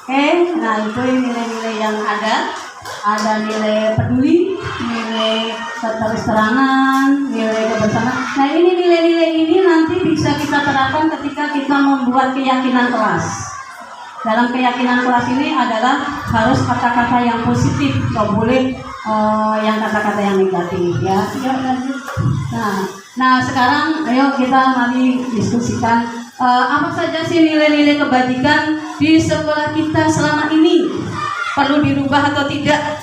Oke, nah itu nilai-nilai yang ada. Ada nilai peduli, nilai keterus-terangan, nilai kebersamaan. Nah, ini nilai-nilai ini nanti bisa kita terapkan ketika kita membuat keyakinan kelas. Dalam keyakinan kelas ini adalah harus kata-kata yang positif, nggak boleh yang kata-kata yang negatif ya. Nah sekarang ayo kita mari diskusikan apa saja sih nilai-nilai kebajikan di sekolah kita selama ini, perlu dirubah atau tidak?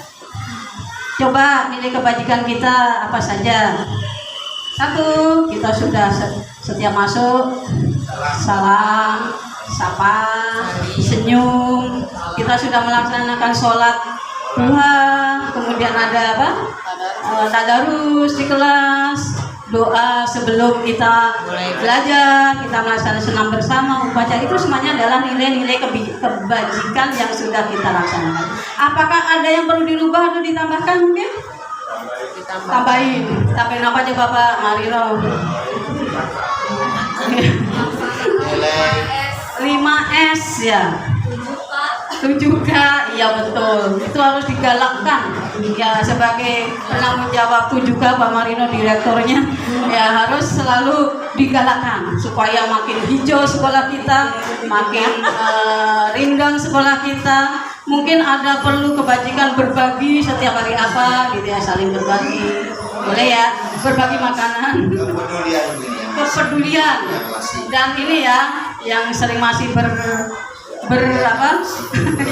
Coba nilai kebajikan kita apa saja? 1, kita sudah setiap masuk salam, sapa, senyum. Kita sudah melaksanakan sholat duha, kemudian ada apa? Tadarus di kelas, doa sebelum kita belajar, kita melaksanakan senam bersama, upacara. Itu semuanya adalah nilai-nilai kebajikan yang sudah kita laksanakan. Apakah ada yang perlu dirubah atau ditambahkan mungkin? Tambahin apa coba Pak Marino? 5S ya. 7K, iya betul. Itu harus digalakkan. Ya sebagai penanggung jawab 7K Pak Marino direkturnya, ya harus selalu digalakkan supaya makin hijau sekolah kita, makin rindang sekolah kita, mungkin ada perlu kebajikan berbagi setiap hari apa gitu ya, saling berbagi, boleh ya, berbagi makanan, kepedulian, dan ini ya yang sering masih berapa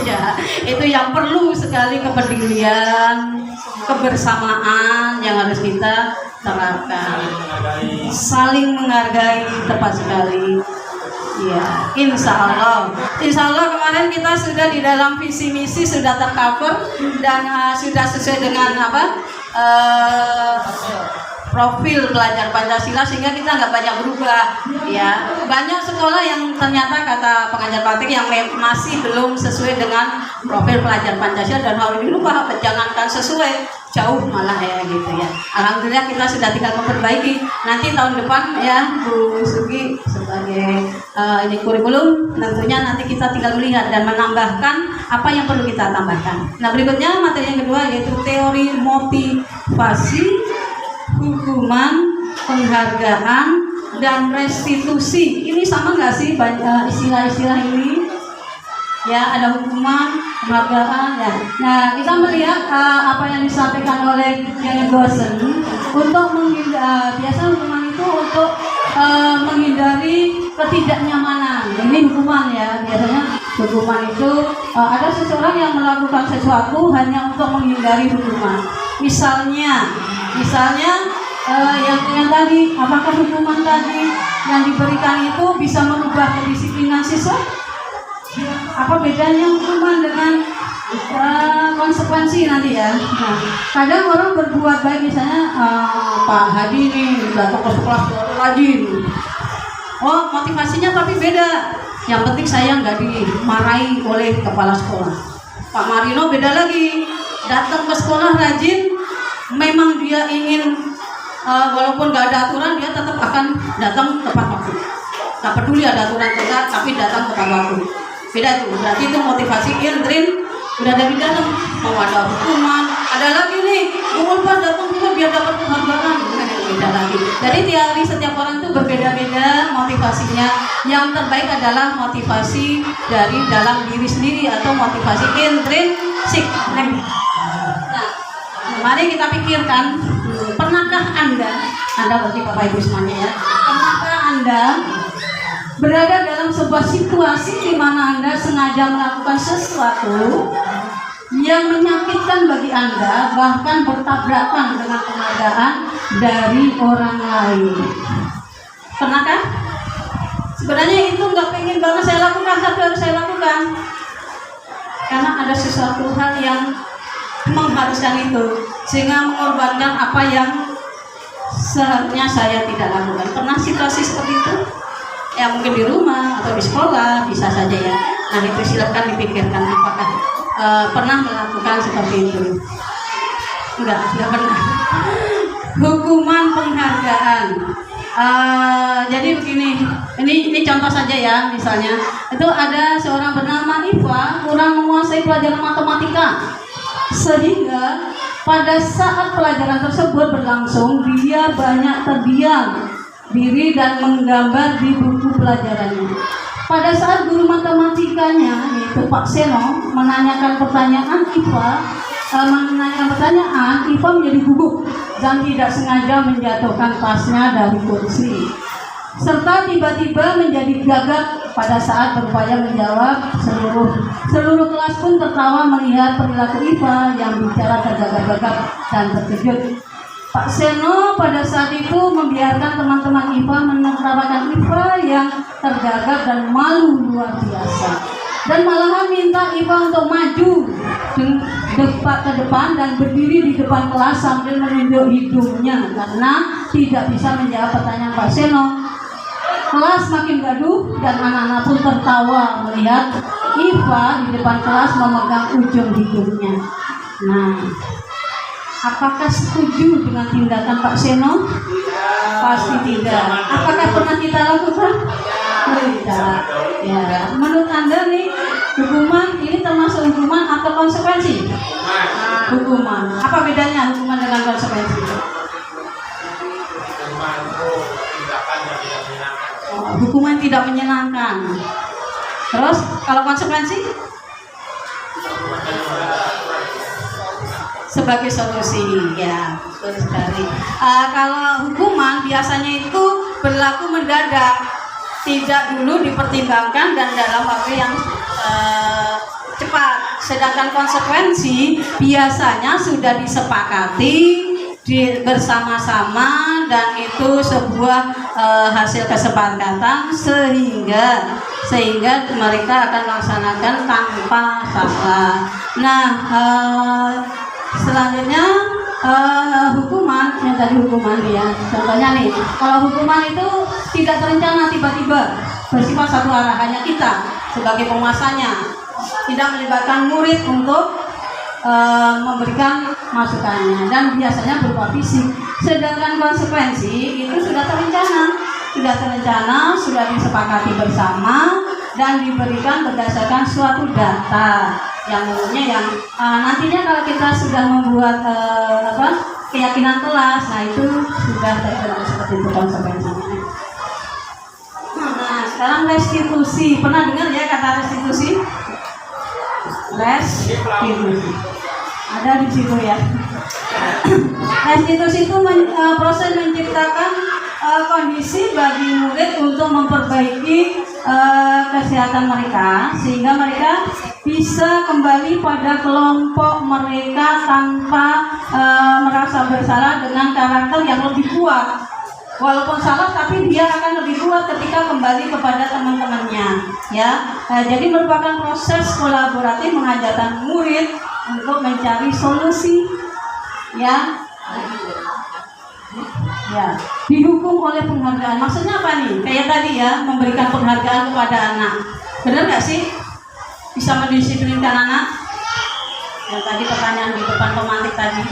ya, itu yang perlu sekali, kepedulian, kebersamaan yang harus kita terapkan, saling menghargai, tepat sekali. Ya, insya Allah kemarin kita sudah di dalam visi misi sudah tercover dan sudah sesuai dengan profil pelajar Pancasila, sehingga kita nggak banyak berubah ya. Banyak sekolah yang ternyata kata pengajar praktik yang masih belum sesuai dengan profil pelajar Pancasila, dan harus dirubah, jangankan sesuai, jauh malah ya gitu ya. Alhamdulillah kita sudah tinggal memperbaiki. Nanti tahun depan ya Bu Sugi sebagai ini kurikulum, tentunya nanti kita tinggal melihat dan menambahkan apa yang perlu kita tambahkan. Nah, berikutnya materi yang kedua yaitu teori motivasi, hukuman, penghargaan, dan restitusi. Ini sama nggak sih istilah-istilah ini? Ya, ada hukuman, penghargaan ya. Nah, kita melihat apa yang disampaikan oleh yang dosen untuk menghindari, biasa hukuman itu untuk menghindari ketidaknyamanan. Ini hukuman ya, biasanya hukuman itu ada seseorang yang melakukan sesuatu hanya untuk menghindari hukuman. Misalnya yang tadi, apakah hukuman tadi yang diberikan itu bisa merubah kedisiplinan siswa? Apa bedanya hukuman dengan konsekuensi nanti ya? Nah, kadang orang berbuat baik, misalnya Pak Hadi ini datang ke sekolah rajin. Oh, motivasinya tapi beda. Yang penting saya nggak dimarahi oleh kepala sekolah. Pak Marino beda lagi, datang ke sekolah rajin. Memang dia ingin walaupun nggak ada aturan, dia tetap akan datang tepat waktu. Tak peduli ada aturan tidak, tapi datang tepat waktu. Beda itu, berarti itu motivasi. Intrin udah dari dalam, mau ada hukuman, ada lagi nih, pas datang juga biar dapat penghargaan, beda lagi. Jadi teori setiap orang itu berbeda-beda motivasinya. Yang terbaik adalah motivasi dari dalam diri sendiri atau motivasi intrinsik. Nah, mari kita pikirkan, pernahkah Anda berarti Bapak Ibu semuanya ya, pernahkah Anda berada dalam sebuah situasi di mana Anda sengaja melakukan sesuatu yang menyakitkan bagi Anda, bahkan bertabrakan dengan penghargaan dari orang lain? Pernahkah? Sebenarnya itu nggak pengen banget saya lakukan, tapi harus saya lakukan karena ada sesuatu hal yang mengharuskan itu, sehingga mengorbankan apa yang seharusnya saya tidak lakukan. Pernah situasi seperti itu? Ya mungkin di rumah atau di sekolah bisa saja ya. Nah, itu silakan dipikirkan apakah pernah melakukan seperti itu. Enggak pernah. Hukuman penghargaan. Jadi begini, ini contoh saja ya. Misalnya itu ada seorang bernama Iva kurang menguasai pelajaran matematika, sehingga pada saat pelajaran tersebut berlangsung dia banyak terdiam diri dan menggambar di buku pelajarannya. Pada saat guru matematikanya yaitu Pak Seno menanyakan pertanyaan, Iva menjadi gugup dan tidak sengaja menjatuhkan tasnya dari kursi, serta tiba-tiba menjadi gagap pada saat berupaya menjawab. Seluruh kelas pun tertawa melihat perilaku Iva yang bicara tergagap-gagap dan terkejut. Pak Seno pada saat itu membiarkan teman-teman Iva menertawakan Iva yang tergagap dan malu luar biasa, dan malahan minta Iva untuk maju ke depan dan berdiri di depan kelas sambil menunjuk hidungnya karena tidak bisa menjawab pertanyaan Pak Seno. Kelas makin gaduh dan anak-anak pun tertawa melihat Iva di depan kelas memegang ujung hidungnya. Nah, apakah setuju dengan tindakan Pak Seno? Pasti tidak. Apakah pernah kita lakukan? Tidak. Ya. Menurut Anda nih, hukuman ini termasuk hukuman atau konsekuensi? Hukuman. Apa bedanya hukuman dengan konsekuensi? Hukuman tidak menyenangkan. Terus kalau konsekuensi? sebagai solusi. Ya, betul sekali. Kalau hukuman biasanya itu berlaku mendadak, tidak dulu dipertimbangkan dan dalam waktu yang cepat. Sedangkan konsekuensi biasanya sudah disepakati bersama-sama dan itu sebuah hasil kesepakatan sehingga mereka akan melaksanakan tanpa salah. Nah, selanjutnya hukuman yang tadi hukuman ya. Contohnya nih, kalau hukuman itu tidak terencana tiba-tiba bersifat satu arah, hanya kita sebagai penguasanya, tidak melibatkan murid untuk memberikan masukannya dan biasanya berupa fisik. Sedangkan konsekuensi itu sudah terencana, sudah disepakati bersama dan diberikan berdasarkan suatu data yang umumnya yang nantinya kalau kita sudah membuat keyakinan kelas, nah itu sudah terjadi seperti itu konsekuensinya. Nah, sekarang restitusi. Pernah dengar ya kata restitusi? Restitusi. Ada di situ ya. Restitusi itu proses menciptakan kondisi bagi murid untuk memperbaiki kesehatan mereka sehingga mereka bisa kembali pada kelompok mereka tanpa merasa bersalah dengan karakter yang lebih kuat. Walaupun salah tapi dia akan lebih kuat ketika kembali kepada teman-temannya ya. Jadi merupakan proses kolaboratif mengajarkan murid untuk mencari solusi ya. Ya, dihukum oleh penghargaan. Maksudnya apa nih? Kayak tadi ya, memberikan penghargaan kepada anak. Benar nggak sih? Bisa mendisiplinkan anak? Yang tadi pertanyaan di depan pemantik tadi.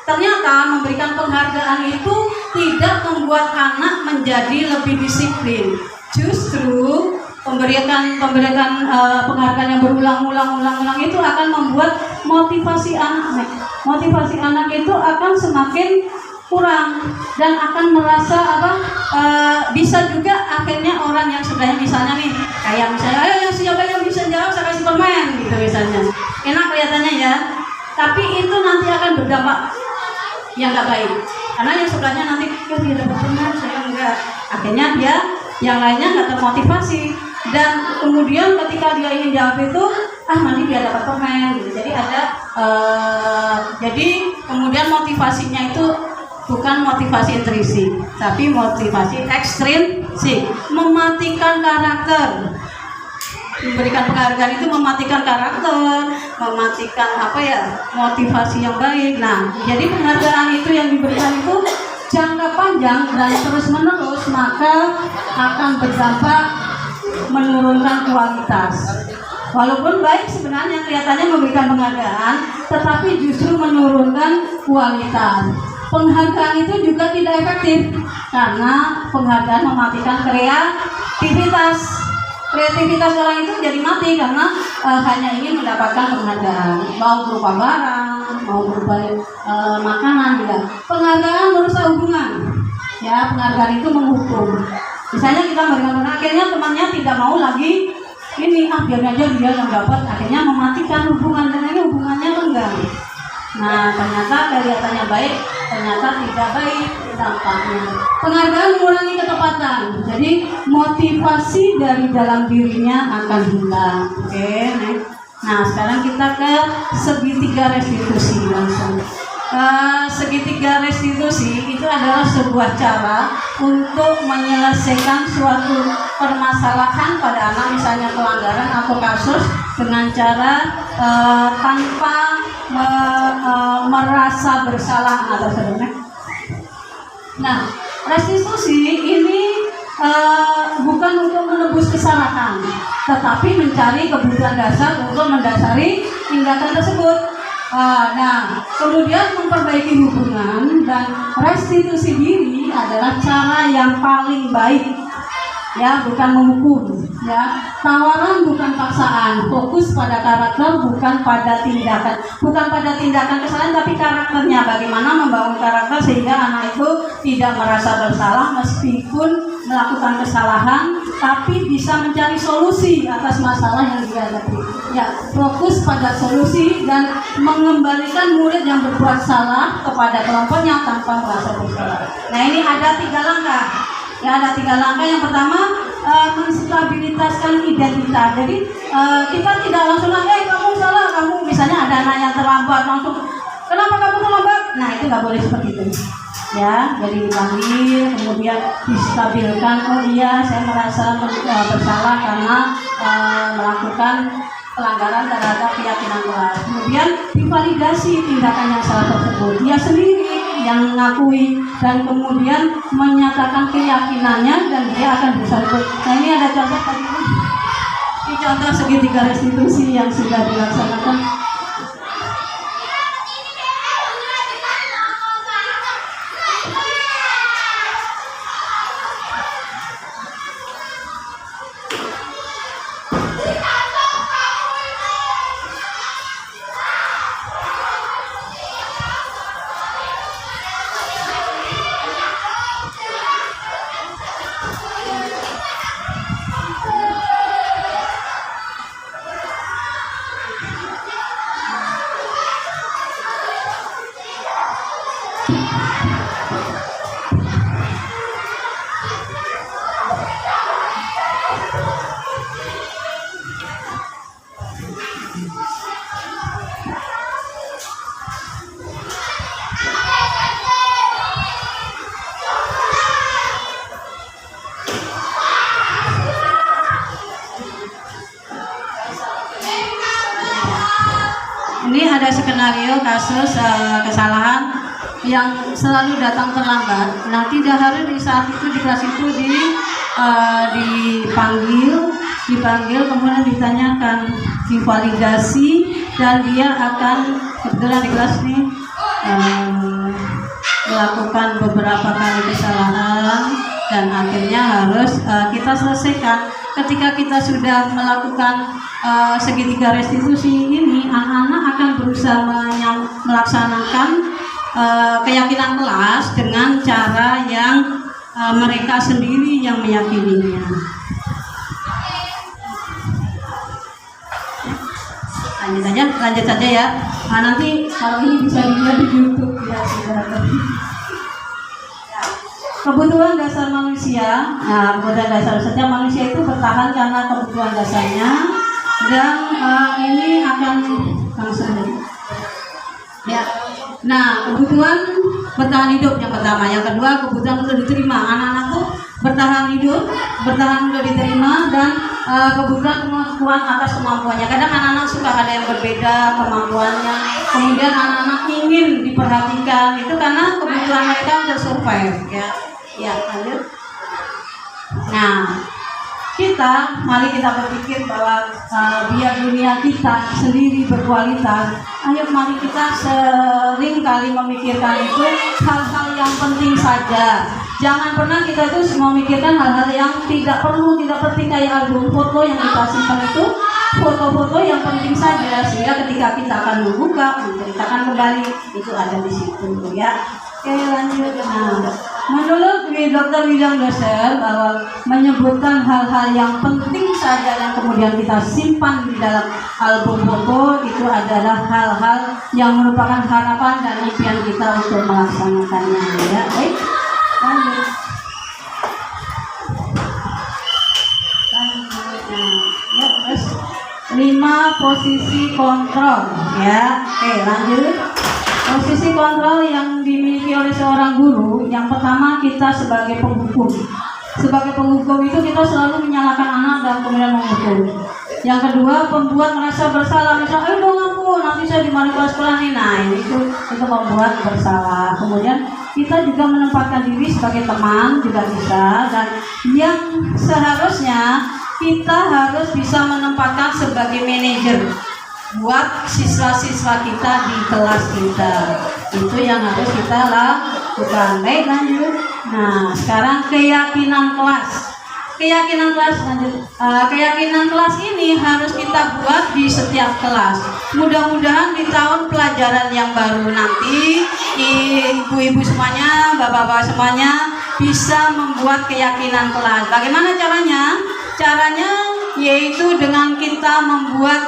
Ternyata memberikan penghargaan itu tidak membuat anak menjadi lebih disiplin. Justru pemberikan penghargaan yang berulang-ulang itu akan membuat motivasi anak itu akan semakin kurang dan akan merasa bisa juga akhirnya orang yang sebenarnya misalnya nih kayak misalnya ayo siapa yang bisa jawab saya kasih permen gitu misalnya, enak kelihatannya ya, tapi itu nanti akan berdampak yang nggak baik karena yang sebelahnya nanti dia dapat permen saya enggak, akhirnya dia yang lainnya nggak termotivasi dan kemudian ketika dia ingin jawab itu nanti dia dapat permen gitu. Jadi ada jadi kemudian motivasinya itu bukan motivasi intrinsik tapi motivasi ekstrinsik, mematikan karakter. Memberikan penghargaan itu mematikan karakter, mematikan motivasi yang baik. Nah, jadi penghargaan itu yang diberikan itu jangka panjang dan terus menerus maka akan berdampak menurunkan kualitas. Walaupun baik sebenarnya kelihatannya memberikan penghargaan, tetapi justru menurunkan kualitas. Penghargaan itu juga tidak efektif karena penghargaan mematikan kreativitas. Kreativitas orang itu jadi mati karena hanya ingin mendapatkan penghargaan, mau berupa barang, mau berupa makanan juga. Penghargaan merusak hubungan. Ya, penghargaan itu menghukum. Misalnya kita memberikan penghargaan, akhirnya temannya tidak mau lagi ini biar aja dia yang dapat, akhirnya mematikan hubungan dan ini hubungannya renggang. Nah, ternyata kelihatannya baik, ternyata tidak baik dampaknya. Penghargaan mengurangi ketepatan, jadi motivasi dari dalam dirinya akan hilang. Oke, next. Nah, sekarang kita ke segitiga restitusi langsung. Segitiga restitusi itu adalah sebuah cara untuk menyelesaikan suatu permasalahan pada anak, misalnya pelanggaran atau kasus dengan cara tanpa merasa bersalah atau sebagainya. Nah, restitusi ini bukan untuk menebus kesalahan, tetapi mencari kebutuhan dasar untuk mendasari tindakan tersebut. Nah, kemudian memperbaiki hubungan dan restitusi diri adalah cara yang paling baik. Ya, bukan menghukum. Ya, tawaran bukan paksaan, fokus pada karakter bukan pada tindakan kesalahan, tapi karakternya. Bagaimana membangun karakter sehingga anak itu tidak merasa bersalah meskipun melakukan kesalahan tapi bisa mencari solusi atas masalah yang dihadapi. Ya, fokus pada solusi dan mengembalikan murid yang berbuat salah kepada kelompoknya tanpa merasa bersalah. Nah, ini ada 3 langkah. Ya, ada 3 langkah. Yang pertama, menstabilitaskan identitas. Jadi kita tidak langsung kamu salah, kamu misalnya ada anak yang terlambat langsung kenapa kamu terlambat? Nah, itu nggak boleh seperti itu. Ya, jadi dipanggil, kemudian distabilkan. Oh iya, saya merasa bersalah karena melakukan pelanggaran terhadap keyakinan kelas. Kemudian divalidasi tindakan yang salah tersebut. Dia sendiri yang mengakui dan kemudian menyatakan keyakinannya dan dia akan berusaha. Nah, ini ada contoh tadi. Ini contoh segitiga restitusi yang sudah dilaksanakan. Ini ada skenario kasus kesalahan yang selalu datang terlambat. Nah, tidak harus di saat itu di kelas itu dipanggil, kemudian ditanyakan, divalidasi, dan dia akan kebetulan di kelas ini melakukan beberapa kali kesalahan dan akhirnya harus kita selesaikan. Ketika kita sudah melakukan segitiga restitusi ini, anak-anak akan berusaha melaksanakan keyakinan kelas dengan cara yang mereka sendiri yang meyakininya. Lanjut saja ya. Nah, nanti kalau ini bisa dilihat di YouTube ya, sudah. Kebutuhan dasar manusia, kebutuhan dasar saja manusia itu bertahan karena kebutuhan dasarnya, dan ini akan langsung ya. Nah, kebutuhan bertahan hidup yang pertama, yang kedua kebutuhan untuk diterima. Anak-anak tuh bertahan hidup, bertahan untuk diterima, dan kebutuhan kemampuan atas kemampuannya. Kadang anak-anak suka ada yang berbeda kemampuannya, kemudian anak-anak ingin diperhatikan, itu karena kebutuhan mereka untuk survive ya. Ya, lanjut. Nah, mari kita berpikir bahwa biar dunia kita sendiri berkualitas, ayo mari kita sering kali memikirkan itu hal-hal yang penting saja. Jangan pernah kita itu memikirkan hal-hal yang tidak perlu, tidak penting, kayak album foto yang kita simpan itu foto-foto yang penting saja, sehingga ketika kita akan membuka, menceritakan kembali itu ada di situ ya. Oke, lanjut. Nah, menurut Dr. William Glasser bahwa menyebutkan hal-hal yang penting saja dan kemudian kita simpan di dalam album foto itu adalah hal-hal yang merupakan harapan dan impian kita untuk melaksanakannya ya. Baik, lanjut. Ya, terus 5 posisi kontrol ya. Oke, lanjut. Posisi kontrol yang dimiliki oleh seorang guru, yang pertama kita sebagai penghukum. Sebagai penghukum itu kita selalu menyalahkan anak dan kemudian menghukum. Yang kedua, pembuat merasa bersalah. Misalnya, ayo dong aku, nanti saya dimarahin sekolah nih. Nah, itu membuat bersalah. Kemudian kita juga menempatkan diri sebagai teman juga bisa, dan yang seharusnya kita harus bisa menempatkan sebagai manajer buat siswa-siswa kita di kelas kita. Itu yang harus kita lakukan. Baik, lanjut. Nah, sekarang keyakinan kelas. Keyakinan kelas lanjut. Keyakinan kelas ini harus kita buat di setiap kelas. Mudah-mudahan di tahun pelajaran yang baru nanti, ibu-ibu semuanya, bapak-bapak semuanya, bisa membuat keyakinan kelas. Bagaimana caranya? Caranya yaitu dengan kita membuat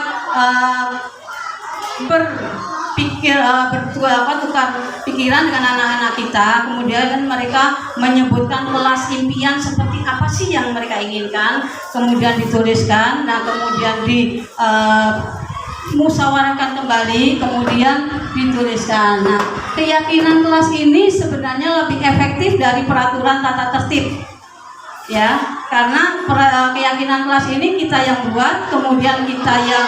tukar pikiran dengan anak-anak kita, kemudian mereka menyebutkan kelas impian seperti apa sih yang mereka inginkan, kemudian dituliskan, nah kemudian musyawarahkan kembali, kemudian dituliskan. Nah, keyakinan kelas ini sebenarnya lebih efektif dari peraturan tata tertib, ya, karena keyakinan kelas ini kita yang buat, kemudian kita yang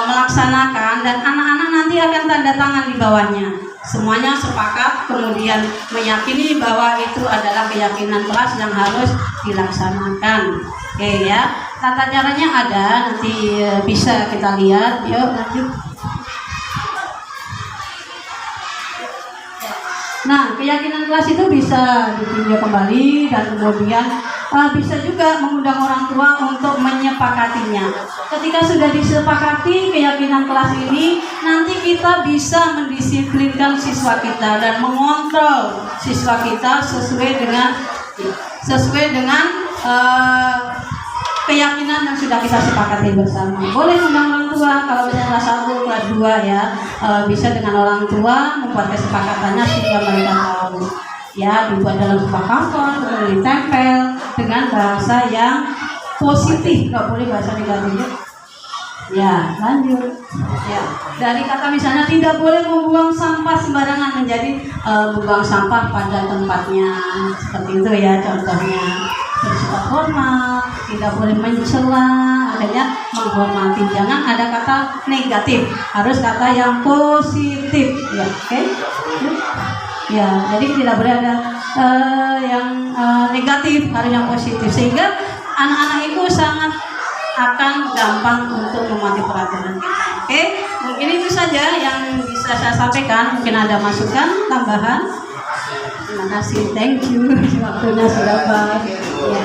melaksanakan, dan anak-anak nanti akan tanda tangan di bawahnya. Semuanya sepakat, kemudian meyakini bahwa itu adalah keyakinan kelas yang harus dilaksanakan. Oke ya, tata caranya ada, nanti bisa kita lihat. Yuk lanjut. Nah, keyakinan kelas itu bisa ditinjau kembali dan kemudian bisa juga mengundang orang tua untuk menyepakatinya. Ketika sudah disepakati keyakinan kelas ini, nanti kita bisa mendisiplinkan siswa kita dan mengontrol siswa kita sesuai dengan keyakinan yang sudah kita sepakati bersama. Boleh undang orang tua kalau misalnya kelas 1, kelas 2 ya, bisa dengan orang tua membuat kesepakatannya sehingga mereka tahu. Ya, dibuat dalam sebuah karton, kemudian ditempel dengan bahasa yang positif, nggak boleh bahasa negatif. Ya, lanjut. Ya, dari kata misalnya tidak boleh membuang sampah sembarangan menjadi membuang sampah pada tempatnya, seperti itu ya contohnya. Bersifat hormat, tidak boleh mencela, adanya menghormati. Jangan ada kata negatif, harus kata yang positif. Ya, oke. Ya, jadi tidak boleh ada yang negatif, harus yang positif, sehingga anak-anak itu sangat akan gampang untuk mematuhi peraturan kita. Oke, mungkin itu saja yang bisa saya sampaikan. Mungkin ada masukan tambahan. Terima kasih, thank you. Waktunya sudah habis. Ya.